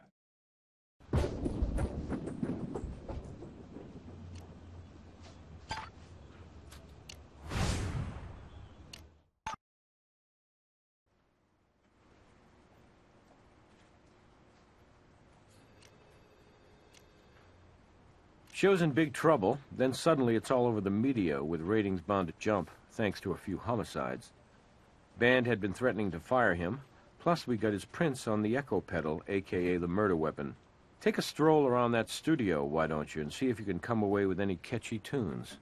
Show's in big trouble, then suddenly it's all over the media with ratings bound to jump, thanks to a few homicides. Band had been threatening to fire him, plus we got his prints on the echo pedal, aka the murder weapon. Take a stroll around that studio, why don't you, and see if you can come away with any catchy tunes.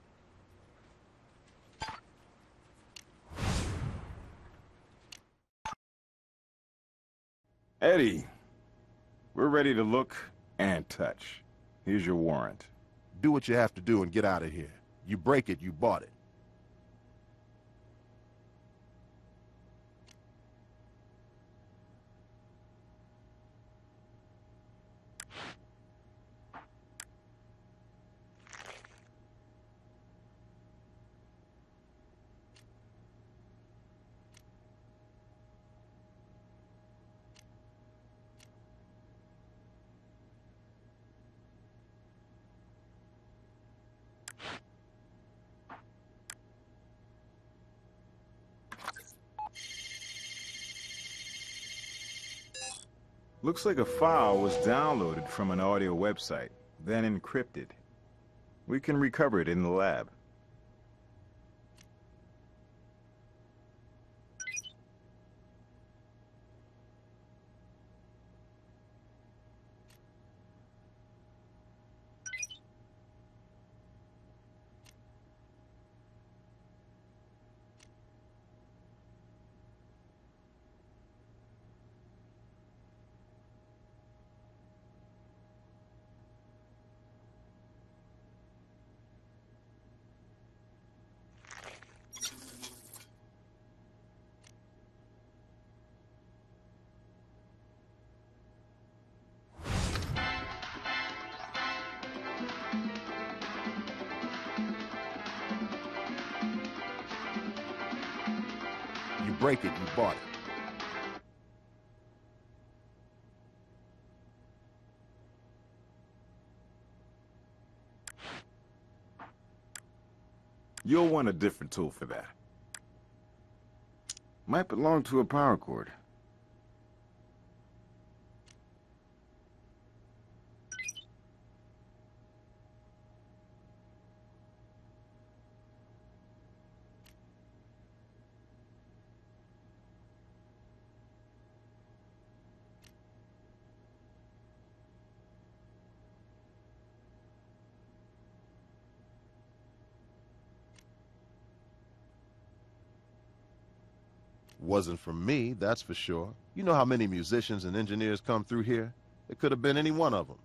Eddie, we're ready to look and touch. Here's your warrant. Do what you have to do and get out of here. You break it, you bought it. Looks like a file was downloaded from an audio website, then encrypted. We can recover it in the lab. break it, you bought it. You'll want a different tool for that. Might belong to a power cord. Wasn't from me, that's for sure. You know how many musicians and engineers come through here? It could have been any one of them.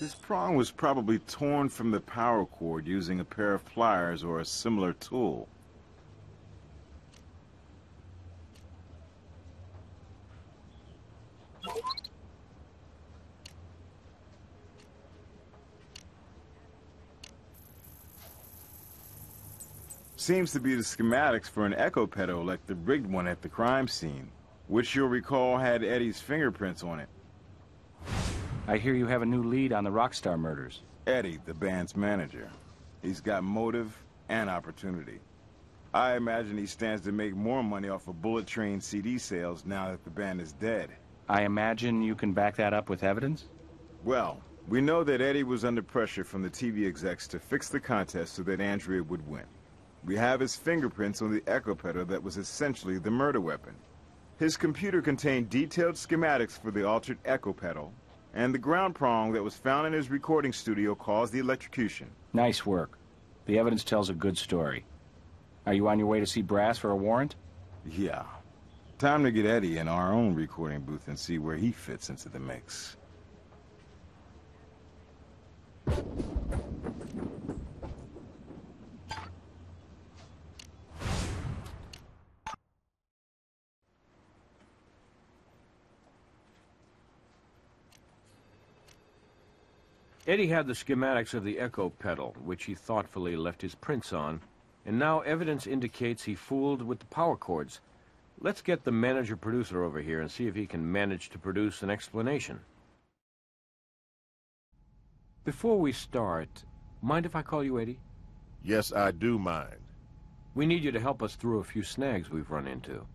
This prong was probably torn from the power cord using a pair of pliers or a similar tool. Seems to be the schematics for an echo pedal like the rigged one at the crime scene, which you'll recall had Eddie's fingerprints on it. I hear you have a new lead on the Rockstar murders. Eddie, the band's manager. He's got motive and opportunity. I imagine he stands to make more money off of Bullet Train CD sales now that the band is dead. I imagine you can back that up with evidence? Well, we know that Eddie was under pressure from the TV execs to fix the contest so that Andrea would win. We have his fingerprints on the echo pedal that was essentially the murder weapon. His computer contained detailed schematics for the altered echo pedal, and the ground prong that was found in his recording studio caused the electrocution. Nice work. The evidence tells a good story. Are you on your way to see Brass for a warrant? Yeah. Time to get Eddie in our own recording booth and see where he fits into the mix. Eddie had the schematics of the echo pedal, which he thoughtfully left his prints on, and now evidence indicates he fooled with the power cords. Let's get the manager-producer over here and see if he can manage to produce an explanation. Before we start, mind if I call you Eddie? Yes, I do mind. We need you to help us through a few snags we've run into.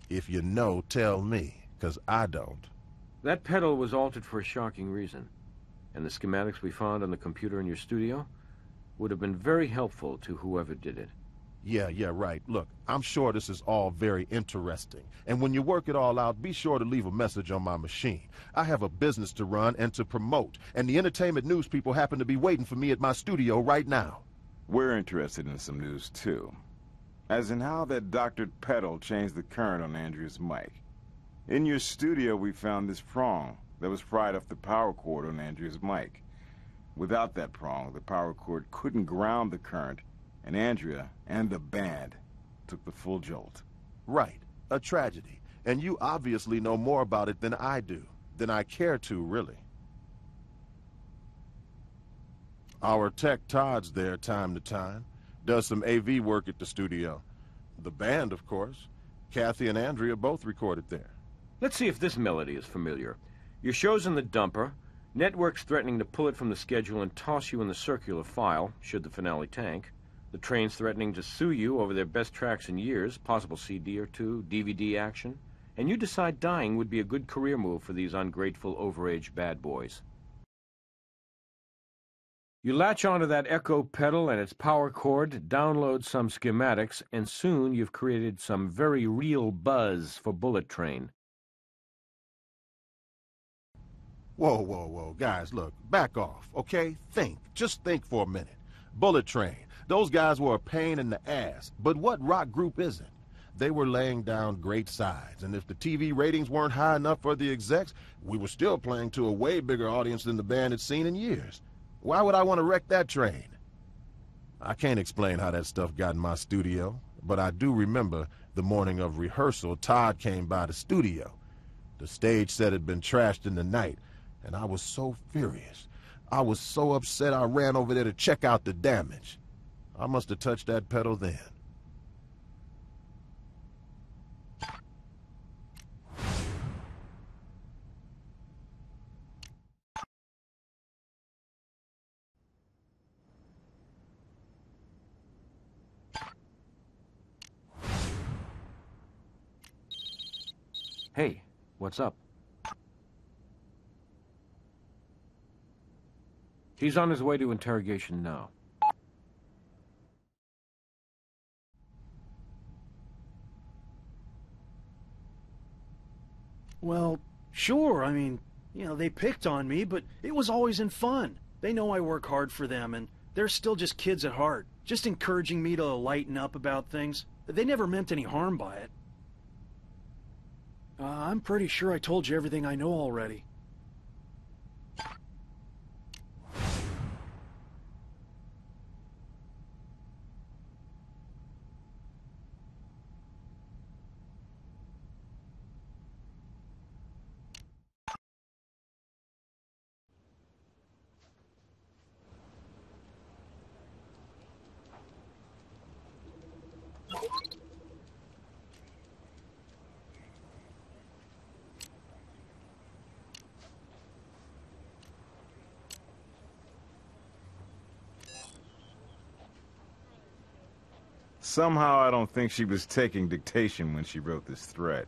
If you know, tell me, 'cause I don't. That pedal was altered for a shocking reason, and the schematics we found on the computer in your studio would have been very helpful to whoever did it. Yeah, right. Look, I'm sure this is all very interesting. And when you work it all out, be sure to leave a message on my machine. I have a business to run and to promote, and the entertainment news people happen to be waiting for me at my studio right now. We're interested in some news, too. As in how that doctored pedal changed the current on Andrea's mic. In your studio, we found this prong that was pried off the power cord on Andrea's mic. Without that prong, the power cord couldn't ground the current, and Andrea and the band took the full jolt. Right. A tragedy. And you obviously know more about it than I do. Than I care to, really. Our tech Todd's there time to time. Does some AV work at the studio. The band, of course. Kathy and Andrea both recorded there. Let's see if this melody is familiar. Your show's in the dumper. Network's threatening to pull it from the schedule and toss you in the circular file, should the finale tank. The Train's threatening to sue you over their best tracks in years, possible CD or two, DVD action. And you decide dying would be a good career move for these ungrateful, overage bad boys. You latch onto that echo pedal and its power cord, download some schematics, and soon you've created some very real buzz for Bullet Train. Whoa, whoa, whoa. Guys, look, back off, okay? Think. Just think for a minute. Bullet Train. Those guys were a pain in the ass. But what rock group isn't? They were laying down great sides, and if the TV ratings weren't high enough for the execs, we were still playing to a way bigger audience than the band had seen in years. Why would I want to wreck that train? I can't explain how that stuff got in my studio, but I do remember the morning of rehearsal, Todd came by the studio. The stage set had been trashed in the night, and I was so furious. I was so upset I ran over there to check out the damage. I must have touched that pedal then. Hey, what's up? He's on his way to interrogation now. Well, sure, I mean, they picked on me, but it was always in fun. They know I work hard for them, and they're still just kids at heart, just encouraging me to lighten up about things. They never meant any harm by it. I'm pretty sure I told you everything I know already. Somehow I don't think she was taking dictation when she wrote this threat.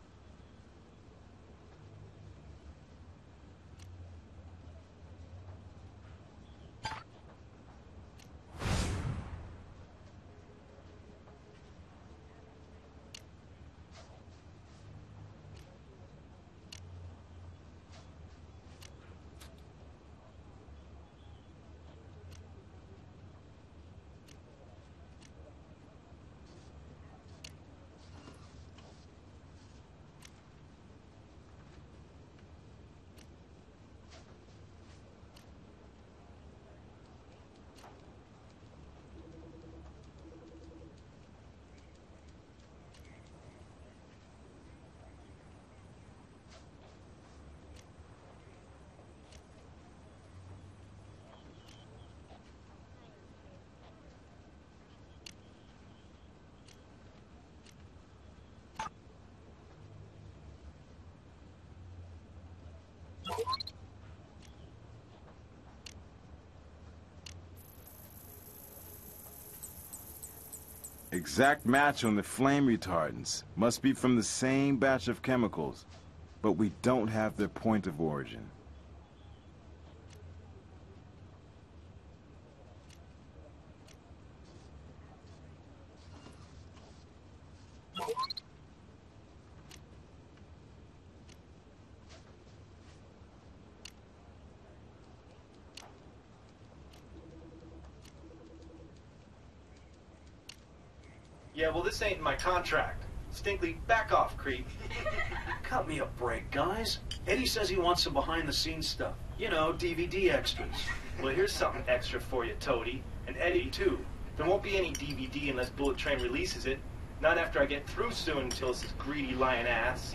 Exact match on the flame retardants. Must be from the same batch of chemicals. But we don't have their point of origin. Yeah, well, this ain't in my contract. Stinkley, back off, creep. Cut me a break, guys. Eddie says he wants some behind-the-scenes stuff. DVD extras. Well, here's something extra for you, Toady. And Eddie, too. There won't be any DVD unless Bullet Train releases it. Not after I get through suing until this greedy lying ass.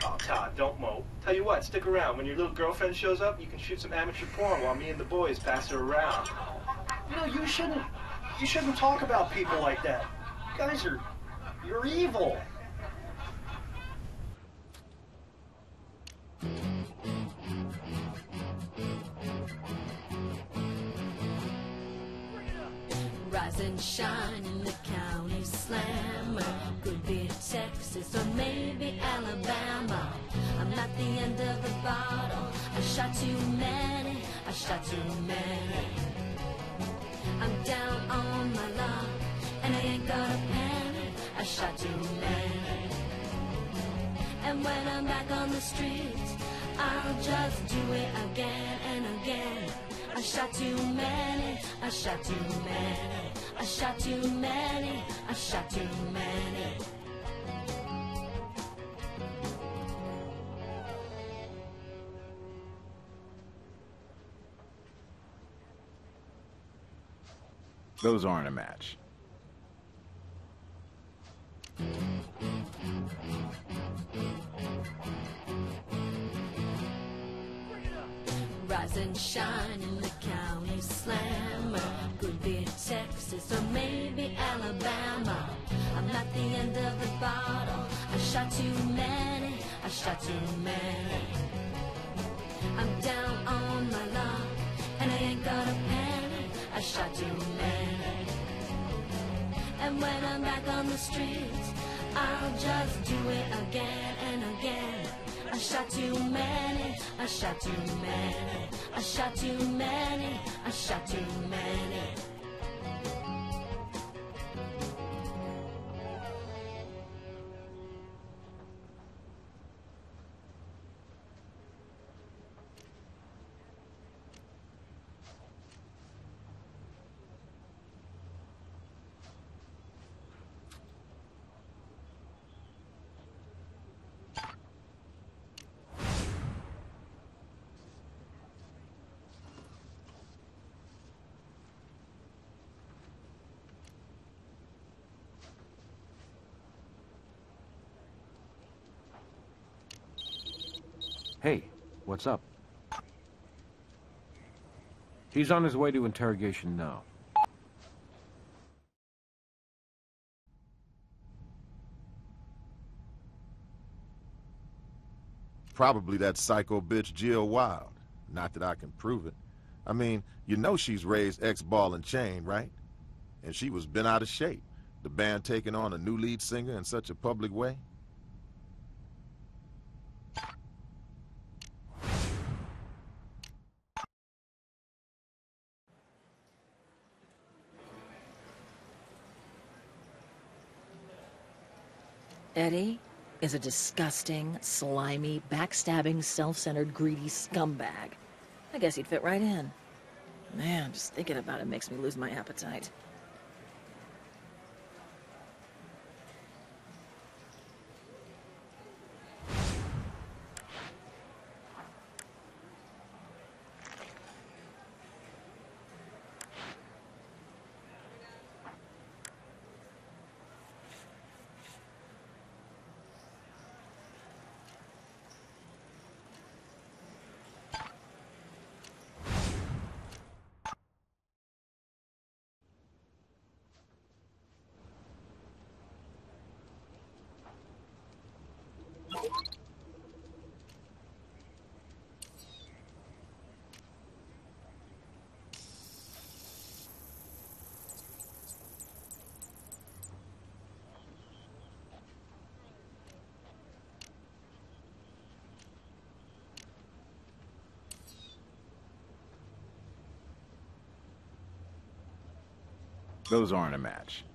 Oh, Todd, don't mope. Tell you what, stick around. When your little girlfriend shows up, you can shoot some amateur porn while me and the boys pass her around. You shouldn't talk about people like that. Guys you're evil. Rise and shine in the county slammer. Could be Texas or maybe Alabama. I'm not the end of the bottle. I shot too many. I shot too many. I'm down on my luck, and I ain't gonna panic. I shot too many. And when I'm back on the streets, I'll just do it again and again. I shot too many, I shot too many, I shot too many, I shot too many. Those aren't a match. Rise and shine in the county slammer. Could be Texas or maybe Alabama. I'm not the end of the bottle. I shot too many, I shot too many. I'm down on my luck and I ain't got a penny. I shot too many. And when I'm back on the streets, I'll just do it again and again. I shot too many, I shot too many, I shot too many, I shot too many. Hey, what's up? He's on his way to interrogation now. Probably that psycho bitch Jill Wild. Not that I can prove it. I mean, you know she's raised ex-ball and chain, right? And she was bent out of shape. The band taking on a new lead singer in such a public way. Eddie is a disgusting, slimy, backstabbing, self-centered, greedy scumbag. I guess he'd fit right in. Man, just thinking about it makes me lose my appetite. Those aren't a match.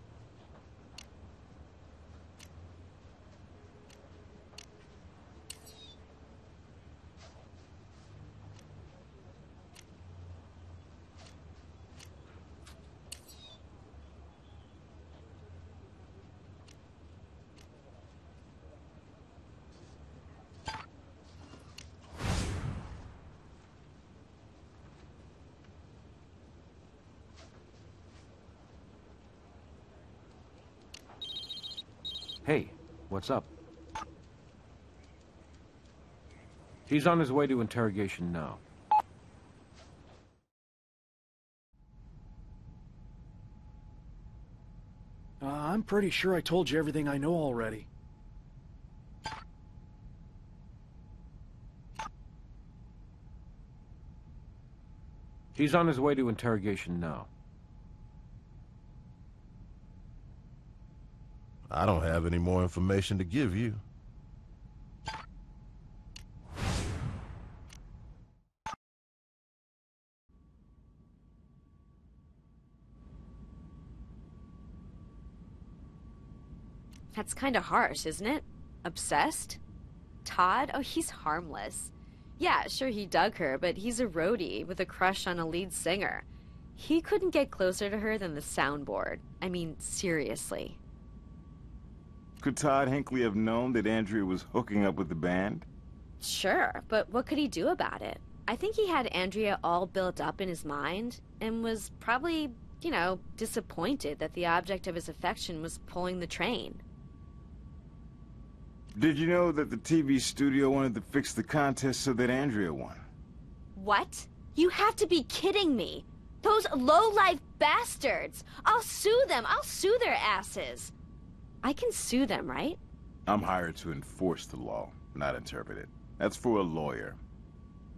Hey, what's up? He's on his way to interrogation now. I'm pretty sure I told you everything I know already. He's on his way to interrogation now. I don't have any more information to give you. That's kind of harsh, isn't it? Obsessed? Todd? Oh, he's harmless. Yeah, sure, he dug her, but he's a roadie with a crush on a lead singer. He couldn't get closer to her than the soundboard. I mean, seriously. Could Todd Hinckley have known that Andrea was hooking up with the band? Sure, but what could he do about it? I think he had Andrea all built up in his mind and was probably, disappointed that the object of his affection was pulling the train. Did you know that the TV studio wanted to fix the contest so that Andrea won? What? You have to be kidding me! Those low-life bastards! I'll sue them! I'll sue their asses! I can sue them, right? I'm hired to enforce the law, not interpret it. That's for a lawyer.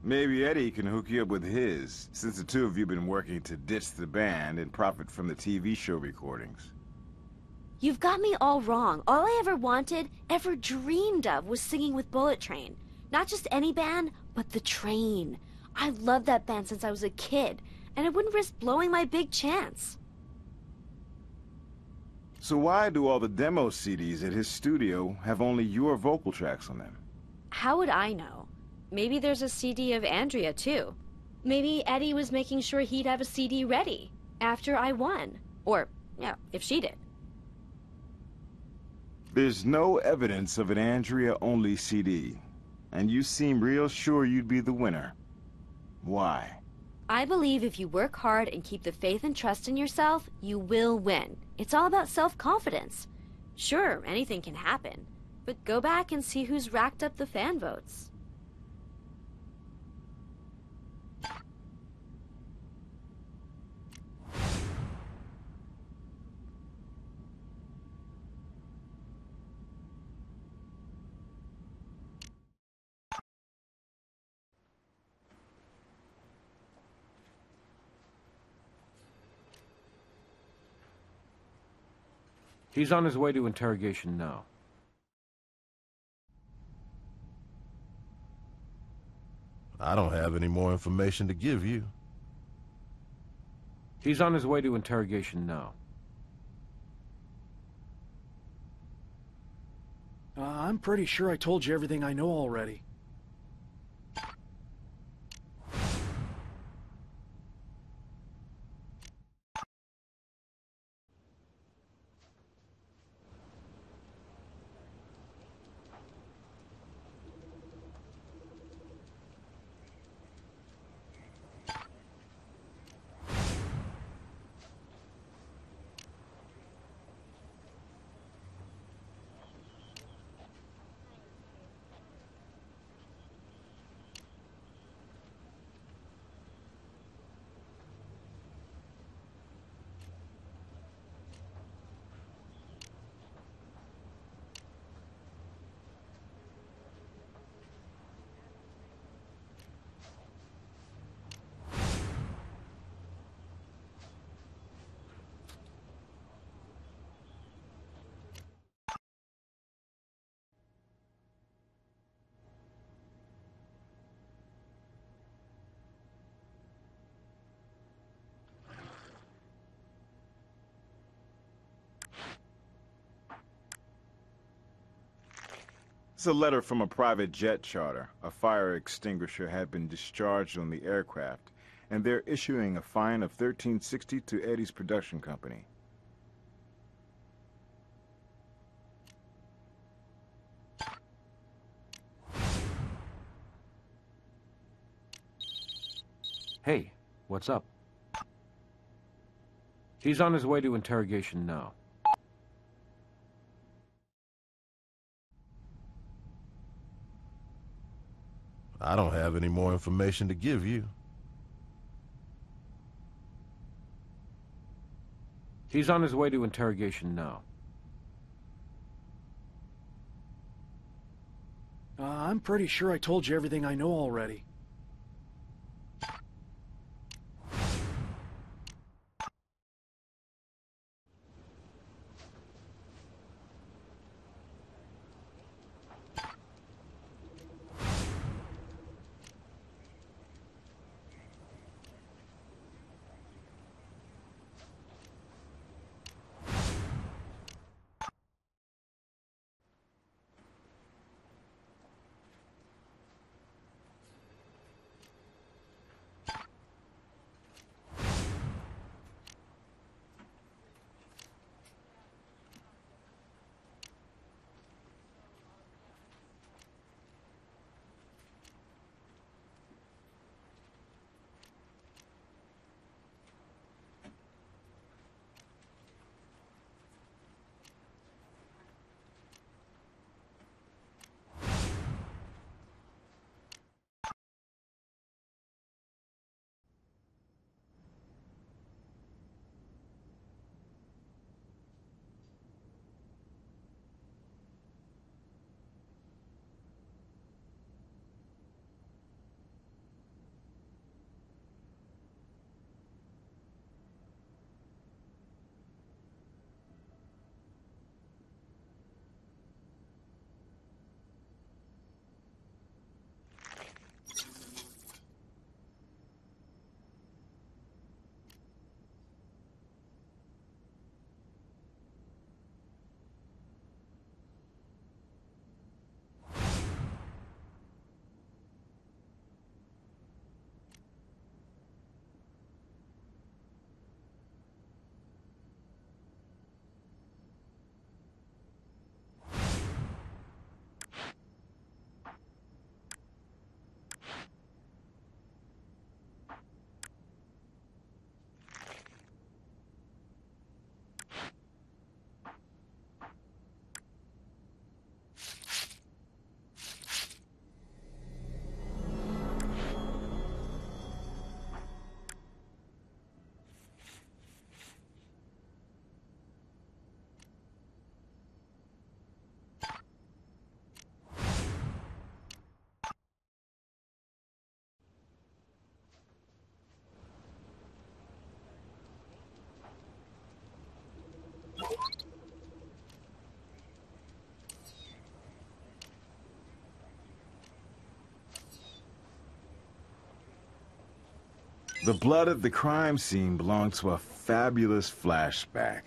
Maybe Eddie can hook you up with his, since the two of you have been working to ditch the band and profit from the TV show recordings. You've got me all wrong. All I ever wanted, ever dreamed of, was singing with Bullet Train. Not just any band, but the Train. I loved that band since I was a kid, and I wouldn't risk blowing my big chance. So why do all the demo CDs at his studio have only your vocal tracks on them? How would I know? Maybe there's a CD of Andrea, too. Maybe Eddie was making sure he'd have a CD ready after I won. Or, yeah, if she did. There's no evidence of an Andrea-only CD, and you seem real sure you'd be the winner. Why? I believe if you work hard and keep the faith and trust in yourself, you will win. It's all about self-confidence. Sure, anything can happen, but go back and see who's racked up the fan votes. He's on his way to interrogation now. I don't have any more information to give you. He's on his way to interrogation now. I'm pretty sure I told you everything I know already. It's a letter from a private jet charter. A fire extinguisher had been discharged on the aircraft, and they're issuing a fine of $13.60 to Eddie's production company. Hey, what's up? He's on his way to interrogation now. I don't have any more information to give you. He's on his way to interrogation now. I'm pretty sure I told you everything I know already. The blood at the crime scene belonged to a fabulous flashback.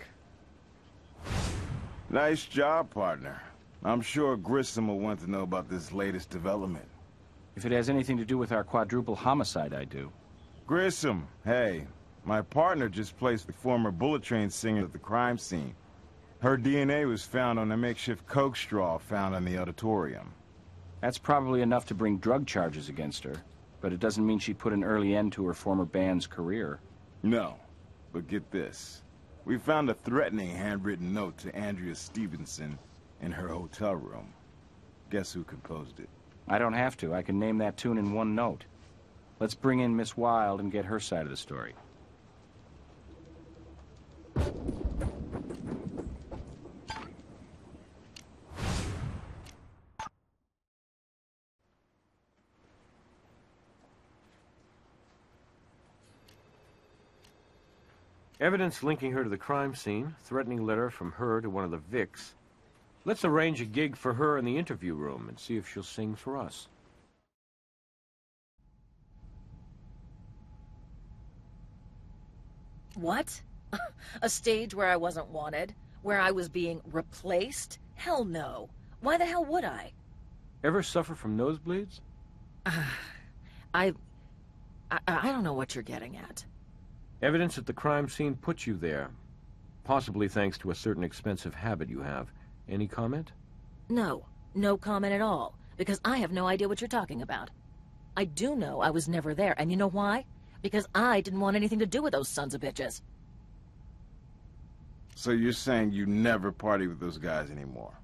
Nice job, partner. I'm sure Grissom will want to know about this latest development. If it has anything to do with our quadruple homicide, I do. Grissom, hey. My partner just placed the former Bullet Train singer at the crime scene. Her DNA was found on a makeshift coke straw found in the auditorium. That's probably enough to bring drug charges against her, but it doesn't mean she put an early end to her former band's career. No, but get this. We found a threatening handwritten note to Andrea Stevenson in her hotel room. Guess who composed it? I don't have to. I can name that tune in one note. Let's bring in Miss Wilde and get her side of the story. Evidence linking her to the crime scene, threatening letter from her to one of the Vics. Let's arrange a gig for her in the interview room and see if she'll sing for us. What? A stage where I wasn't wanted? Where I was being replaced? Hell no. Why the hell would I? Ever suffer from nosebleeds? I don't know what you're getting at. Evidence at the crime scene put you there, possibly thanks to a certain expensive habit you have. Any comment? No. No comment at all, because I have no idea what you're talking about. I do know I was never there, and you know why? Because I didn't want anything to do with those sons of bitches. So you're saying you never party with those guys anymore?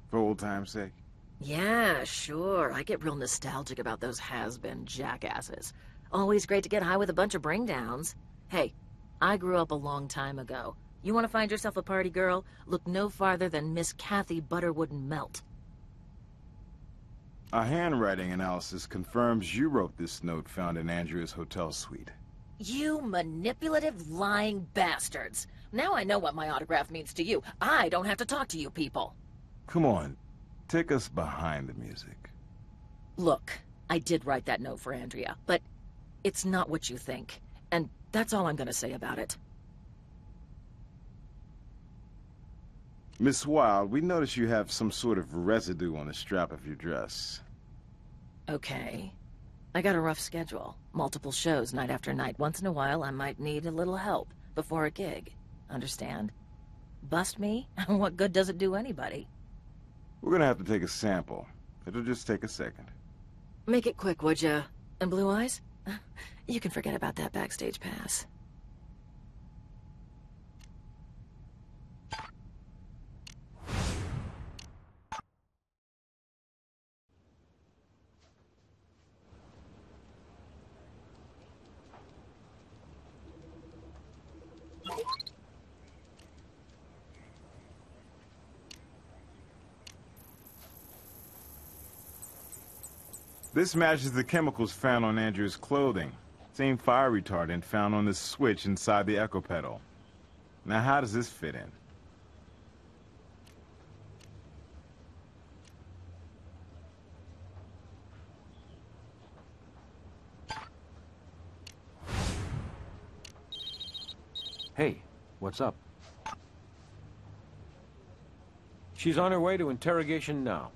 For old time's sake? Yeah, sure. I get real nostalgic about those has-been jackasses. Always great to get high with a bunch of bring-downs. Hey, I grew up a long time ago. You want to find yourself a party girl? Look no farther than Miss Kathy Butterwood and Melt. A handwriting analysis confirms you wrote this note found in Andrea's hotel suite. You manipulative, lying bastards. Now I know what my autograph means to you. I don't have to talk to you people. Come on, take us behind the music. Look, I did write that note for Andrea, but it's not what you think. And that's all I'm gonna say about it. Miss Wilde, we notice you have some sort of residue on the strap of your dress. Okay. I got a rough schedule. Multiple shows night after night. Once in a while, I might need a little help before a gig. Understand? Bust me? What good does it do anybody? We're gonna have to take a sample. It'll just take a second. Make it quick, would ya? And Blue Eyes? You can forget about that backstage pass. This matches the chemicals found on Andrew's clothing. Same fire retardant found on the switch inside the echo pedal. Now how does this fit in? Hey, what's up? She's on her way to interrogation now.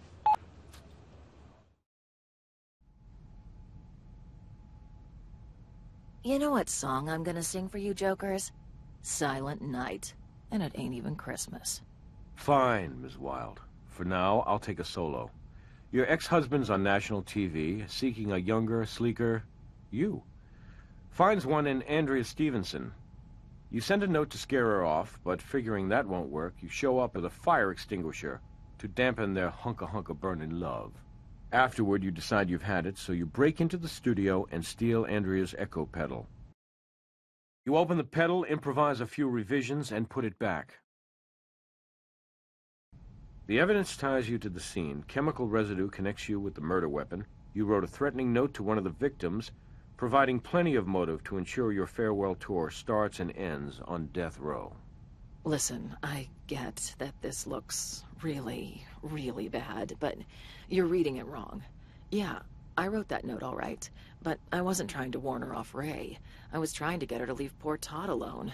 You know what song I'm gonna sing for you jokers? Silent Night. And it ain't even Christmas. Fine, Ms. Wilde. For now, I'll take a solo. Your ex-husband's on national TV, seeking a younger, sleeker... you. Finds one in Andrea Stevenson. You send a note to scare her off, but figuring that won't work, you show up with a fire extinguisher to dampen their hunka-hunka burning love. Afterward, you decide you've had it, so you break into the studio and steal Andrea's echo pedal. You open the pedal, improvise a few revisions, and put it back. The evidence ties you to the scene. Chemical residue connects you with the murder weapon. You wrote a threatening note to one of the victims, providing plenty of motive to ensure your farewell tour starts and ends on death row. Listen, I get that this looks really, really bad, but you're reading it wrong. Yeah, I wrote that note all right, but I wasn't trying to warn her off Ray. I was trying to get her to leave poor Todd alone.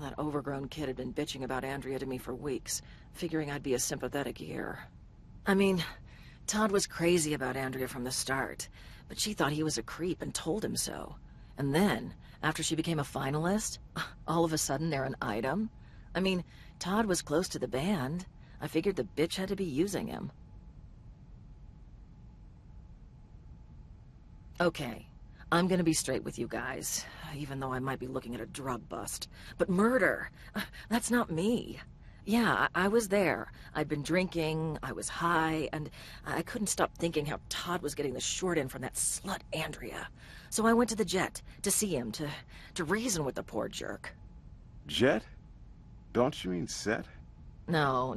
That overgrown kid had been bitching about Andrea to me for weeks, figuring I'd be a sympathetic ear. I mean, Todd was crazy about Andrea from the start, but she thought he was a creep and told him so. And then, after she became a finalist, all of a sudden they're an item? I mean, Todd was close to the band. I figured the bitch had to be using him. Okay, I'm gonna be straight with you guys, even though I might be looking at a drug bust. But murder, that's not me. Yeah, I was there. I'd been drinking, I was high, and I couldn't stop thinking how Todd was getting the short end from that slut Andrea. So I went to the Jet to see him, to reason with the poor jerk. Jet? Don't you mean Set? No.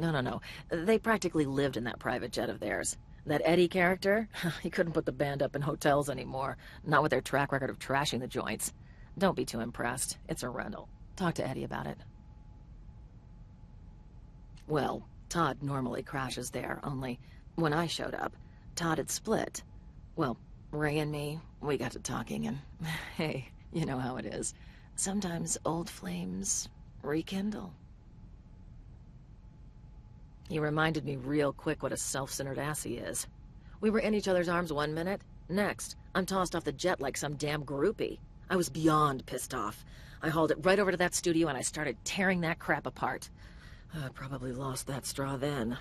They practically lived in that private jet of theirs. That Eddie character, he couldn't put the band up in hotels anymore, not with their track record of trashing the joints. Don't be too impressed. It's a rental. Talk to Eddie about it. Well, Todd normally crashes there, only when I showed up, Todd had split. Well, Ray and me, we got to talking, and hey, you know how it is. Sometimes old flames rekindle. He reminded me real quick what a self-centered ass he is. We were in each other's arms one minute. Next, I'm tossed off the jet like some damn groupie. I was beyond pissed off. I hauled it right over to that studio and I started tearing that crap apart. I probably lost that straw then.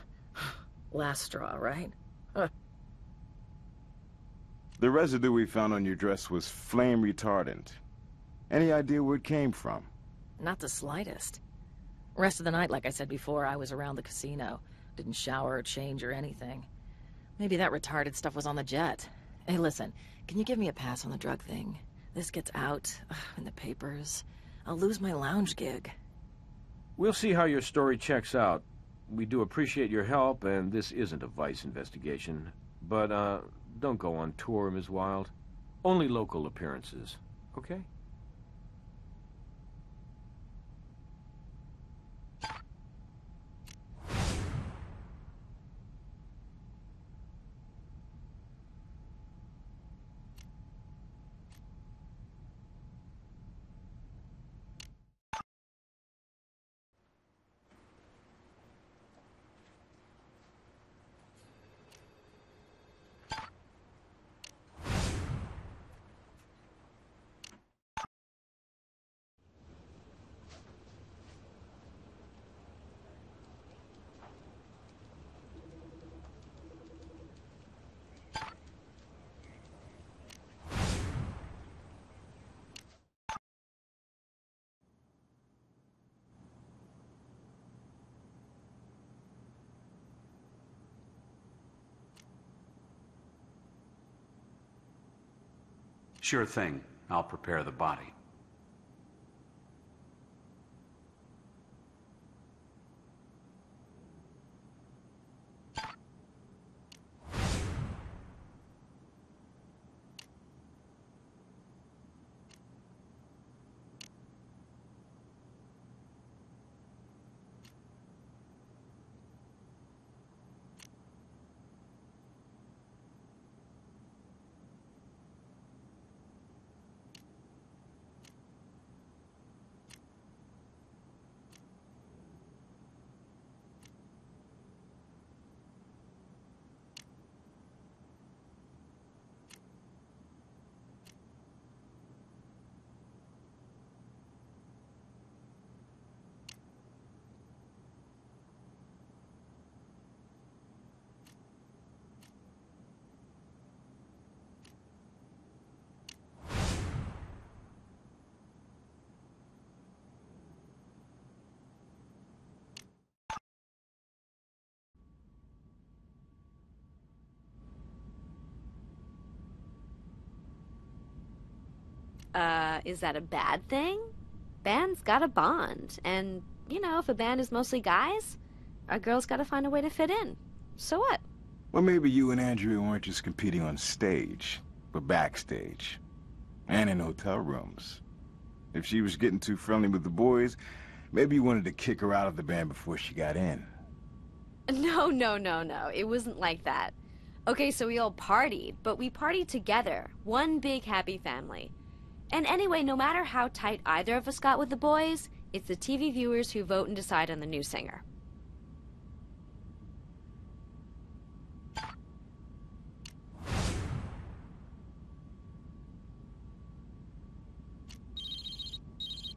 Last straw, right? Huh. The residue we found on your dress was flame retardant. Any idea where it came from? Not the slightest. Rest of the night, like I said before, I was around the casino. Didn't shower or change or anything. Maybe that retarded stuff was on the jet. Hey, listen, can you give me a pass on the drug thing? This gets out in the papers. I'll lose my lounge gig. We'll see how your story checks out. We do appreciate your help, and this isn't a Vice investigation. But, don't go on tour, Ms. Wilde. Only local appearances, okay? Sure thing. I'll prepare the body. Is that a bad thing? Bands gotta bond, and, you know, if a band is mostly guys, a girl's gotta find a way to fit in. So what? Well, maybe you and Andrea weren't just competing on stage, but backstage. And in hotel rooms. If she was getting too friendly with the boys, maybe you wanted to kick her out of the band before she got in. No. It wasn't like that. Okay, so we all partied, but we partied together. One big happy family. And anyway, no matter how tight either of us got with the boys, it's the TV viewers who vote and decide on the new singer.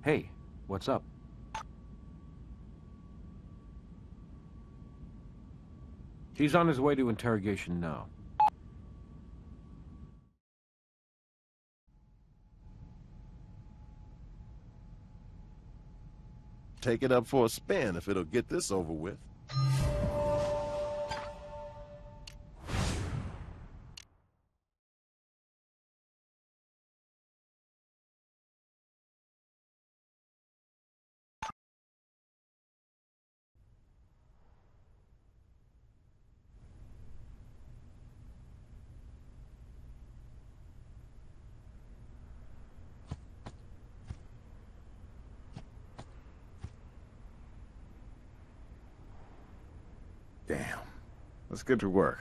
Hey, what's up? He's on his way to interrogation now. Take it up for a spin if it'll get this over with. Damn. Let's get to work.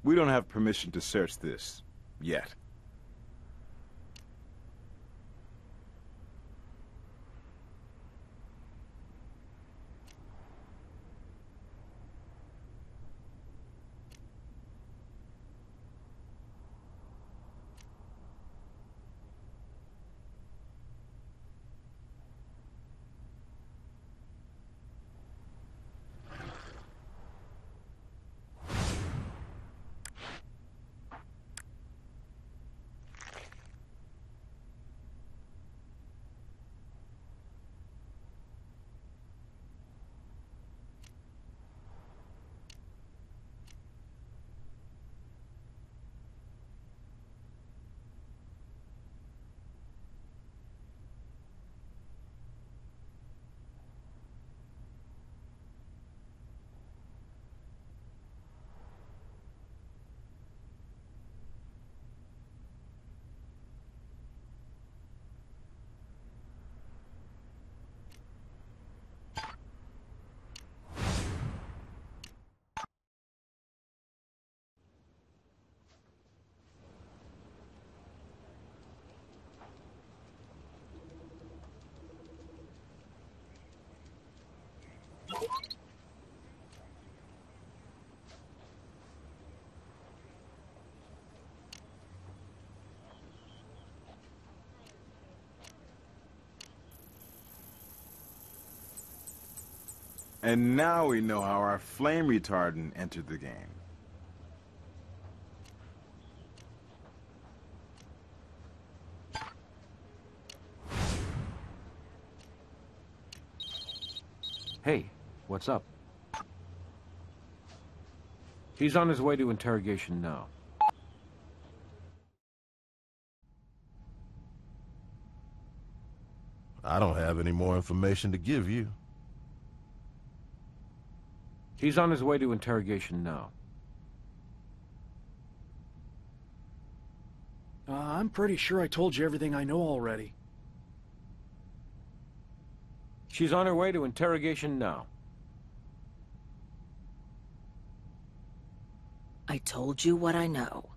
We don't have permission to search this. Yet. And now we know how our flame retardant entered the game. Hey, what's up? He's on his way to interrogation now. I don't have any more information to give you. He's on his way to interrogation now. I'm pretty sure I told you everything I know already. She's on her way to interrogation now. I told you what I know.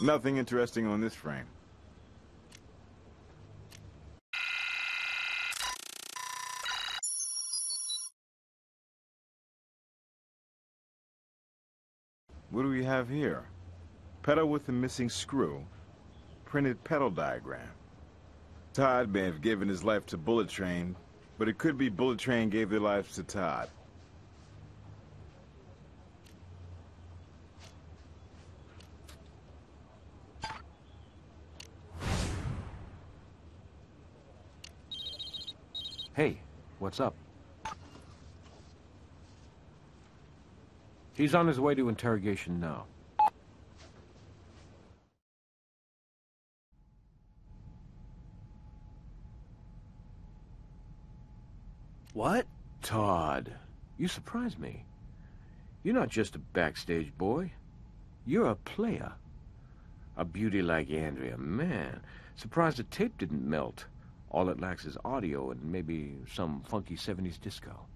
Nothing interesting on this frame. What do we have here? Pedal with the missing screw. Printed pedal diagram. Todd may have given his life to Bullet Train, but it could be Bullet Train gave their lives to Todd. Hey, what's up? He's on his way to interrogation now. What? Todd, you surprise me. You're not just a backstage boy. You're a player. A beauty like Andrea, man. Surprised the tape didn't melt. All it lacks is audio and maybe some funky 70s disco.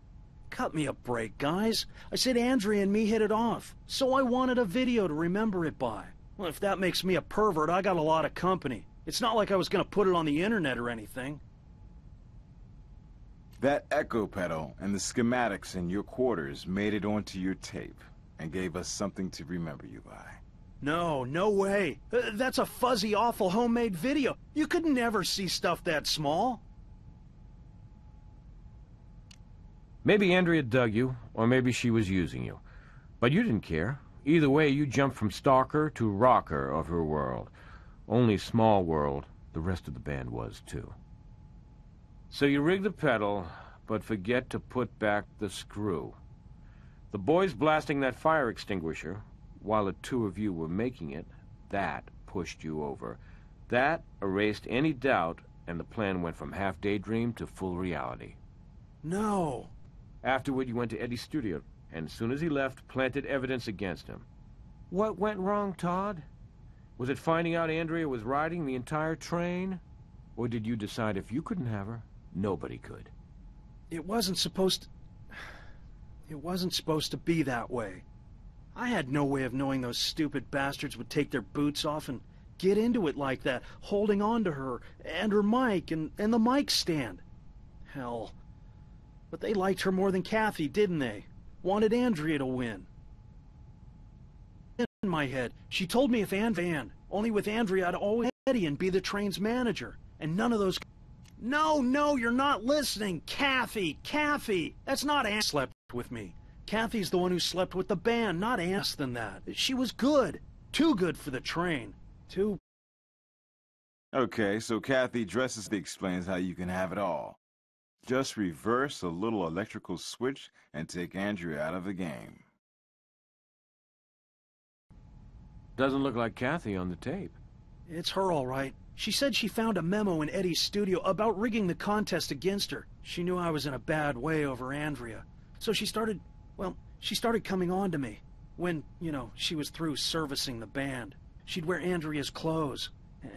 Cut me a break, guys. I said Andrea and me hit it off, so I wanted a video to remember it by. Well, if that makes me a pervert, I got a lot of company. It's not like I was gonna put it on the internet or anything. That echo pedal and the schematics in your quarters made it onto your tape and gave us something to remember you by. No, no way. That's a fuzzy, awful homemade video. You could never see stuff that small. Maybe Andrea dug you, or maybe she was using you. But you didn't care. Either way, you jumped from stalker to rocker of her world. Only small world, the rest of the band was too. So you rig the pedal, but forget to put back the screw. The boys blasting that fire extinguisher, while the two of you were making it, that pushed you over. That erased any doubt, and the plan went from half daydream to full reality. No. Afterward, you went to Eddie's studio, and as soon as he left, planted evidence against him. What went wrong, Todd? Was it finding out Andrea was riding the entire train? Or did you decide if you couldn't have her, nobody could? It wasn't supposed to be that way. I had no way of knowing those stupid bastards would take their boots off and get into it like that, holding on to her, and her mic, and the mic stand. Hell. But they liked her more than Kathy, didn't they? Wanted Andrea to win. In my head, she told me if only with Andrea I'd always Eddie and be the train's manager, and none of those... No, you're not listening! Kathy! That's not Ann slept with me. Kathy's the one who slept with the band, not Ann than that. She was good. Too good for the train. Too... Okay, so Kathy dresses explains how you can have it all. Just reverse a little electrical switch and take Andrea out of the game. Doesn't look like Kathy on the tape. It's her, all right. She said she found a memo in Eddie's studio about rigging the contest against her. She knew I was in a bad way over Andrea. So she started coming on to me. When, she was through servicing the band. She'd wear Andrea's clothes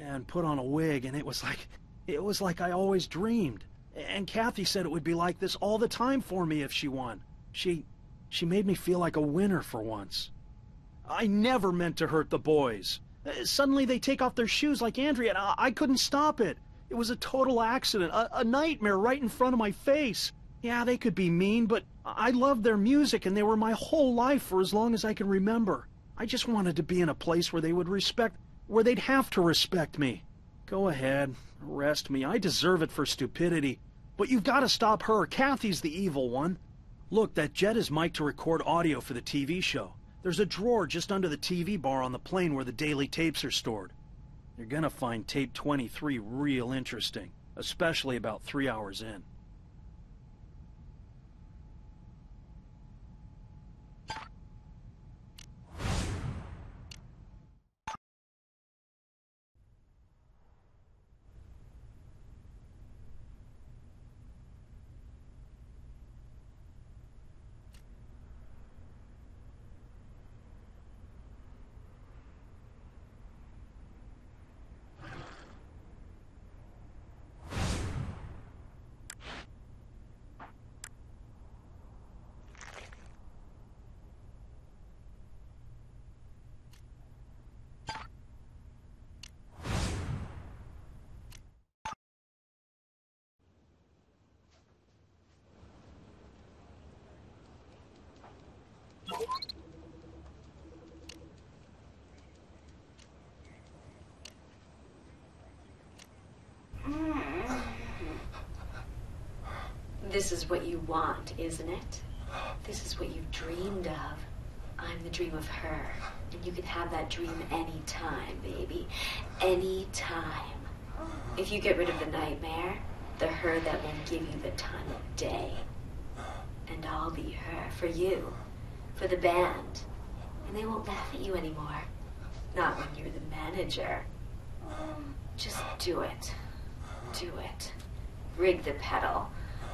and put on a wig, and it was like I always dreamed. And Kathy said it would be like this all the time for me if she won. She made me feel like a winner for once. I never meant to hurt the boys. Suddenly they take off their shoes like Andrea, and I couldn't stop it. It was a total accident, a nightmare right in front of my face. Yeah, they could be mean, but I loved their music, and they were my whole life for as long as I can remember. I just wanted to be in a place where where they'd have to respect me. Go ahead, arrest me. I deserve it for stupidity. But you've got to stop her. Kathy's the evil one. Look, that jet is mic'd to record audio for the TV show. There's a drawer just under the TV bar on the plane where the daily tapes are stored. You're gonna find tape 23 real interesting, especially about 3 hours in. This is what you want, isn't it? This is what you've dreamed of. I'm the dream of her. And you can have that dream anytime, baby. Anytime. If you get rid of the nightmare, the her that won't give you the time of day. And I'll be her for you. For the band. And they won't laugh at you anymore. Not when you're the manager. Just do it. Do it. Rig the pedal.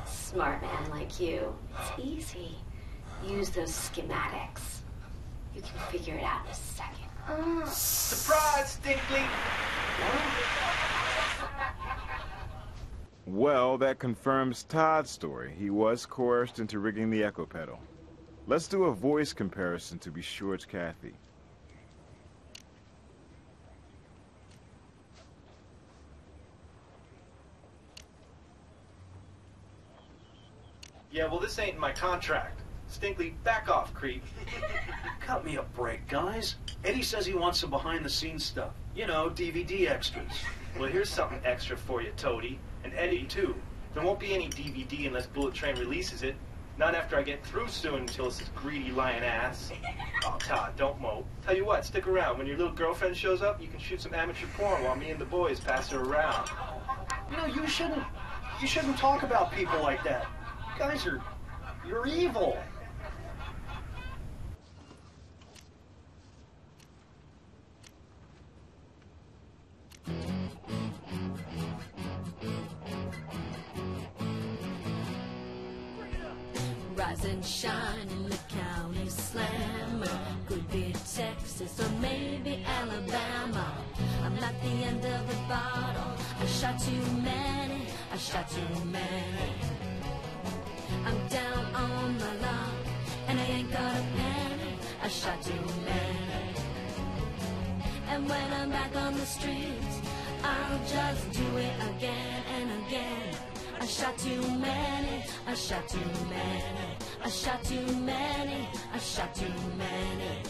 Smart man like you. It's easy. Use those schematics. You can figure it out in a second. Surprise, Stinkley! Well, that confirms Todd's story. He was coerced into rigging the echo pedal. Let's do a voice comparison to be sure it's Kathy. Yeah, well, this ain't in my contract. Stinkley, back off, creep. Cut me a break, guys. Eddie says he wants some behind-the-scenes stuff. DVD extras. Well, here's something extra for you, Toady. And Eddie, too. There won't be any DVD unless Bullet Train releases it. Not after I get through suing until this greedy lying ass. Oh, Todd, don't mope. Tell you what, stick around. When your little girlfriend shows up, you can shoot some amateur porn while me and the boys pass her around. You shouldn't talk about people like that. Guys you're evil. Rise and shine in the county slammer. Could be Texas or maybe Alabama. I'm not the end of the bottle. I shot too many. I shot too many. I'm down on my luck, and I ain't got a penny. I shot too many. And when I'm back on the streets, I'll just do it again and again. I shot too many. I shot too many. I shot too many. I shot too many.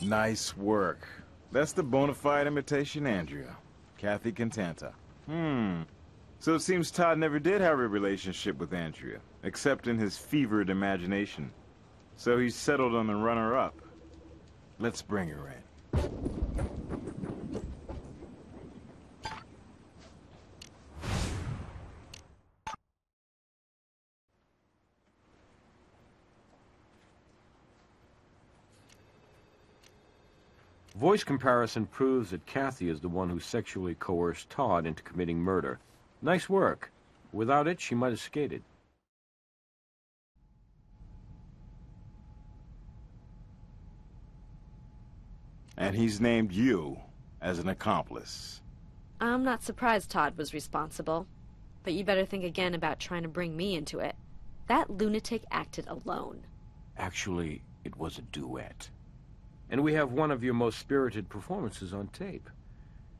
Nice work. That's the bona fide imitation Andrea. Kathy Contanta. So it seems Todd never did have a relationship with Andrea, except in his fevered imagination. So he's settled on the runner-up. Let's bring her in. Voice comparison proves that Kathy is the one who sexually coerced Todd into committing murder. Nice work. Without it, she might have skated. And he's named you as an accomplice. I'm not surprised Todd was responsible. But you better think again about trying to bring me into it. That lunatic acted alone. Actually, it was a duet. And we have one of your most spirited performances on tape.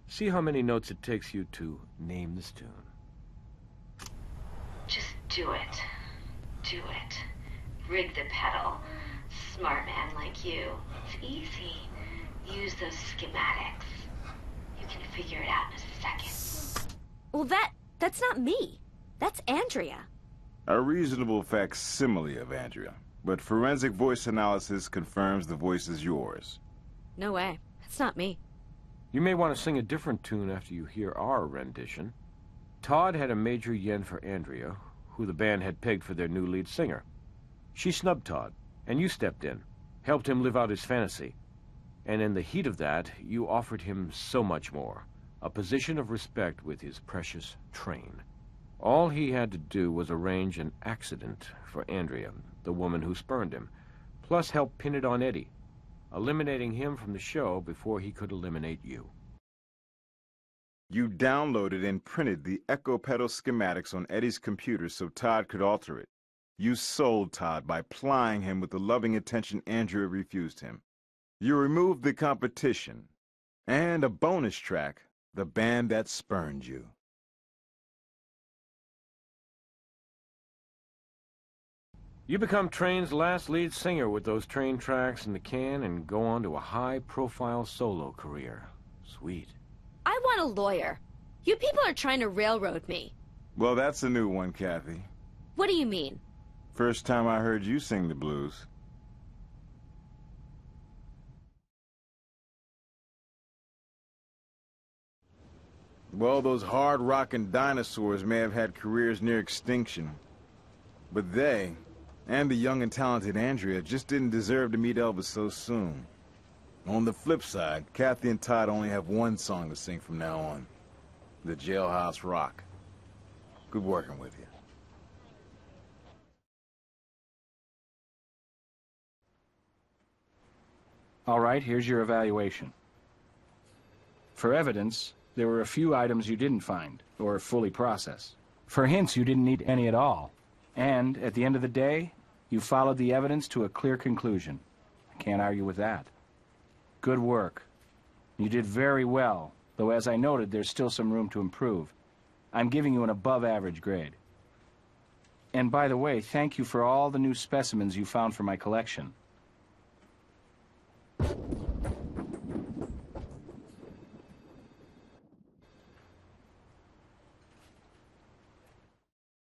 See how many notes it takes you to name this tune. Just do it. Do it. Rig the pedal. Smart man like you. It's easy. Use those schematics. You can figure it out in a second. Well, that's not me. That's Andrea. A reasonable facsimile of Andrea. But forensic voice analysis confirms the voice is yours. No way. That's not me. You may want to sing a different tune after you hear our rendition. Todd had a major yen for Andrea, who the band had pegged for their new lead singer. She snubbed Todd, and you stepped in, helped him live out his fantasy. And in the heat of that, you offered him so much more, a position of respect with his precious train. All he had to do was arrange an accident for Andrea, the woman who spurned him, plus help pin it on Eddie, eliminating him from the show before he could eliminate you. You downloaded and printed the echo pedal schematics on Eddie's computer so Todd could alter it. You sold Todd by plying him with the loving attention Andrea refused him. You removed the competition, and a bonus track, the band that spurned you. You become Train's last lead singer with those Train tracks in the can and go on to a high-profile solo career. Sweet. I want a lawyer. You people are trying to railroad me. Well, that's a new one, Kathy. What do you mean? First time I heard you sing the blues. Well, those hard-rocking dinosaurs may have had careers near extinction. But they, and the young and talented Andrea, just didn't deserve to meet Elvis so soon. On the flip side, Kathy and Todd only have one song to sing from now on. The Jailhouse Rock. Good working with you. All right, here's your evaluation. For evidence, there were a few items you didn't find, or fully process. For hints, you didn't need any at all. And, at the end of the day, you followed the evidence to a clear conclusion. I can't argue with that. Good work. You did very well, though as I noted, there's still some room to improve. I'm giving you an above-average grade. And by the way, thank you for all the new specimens you found for my collection.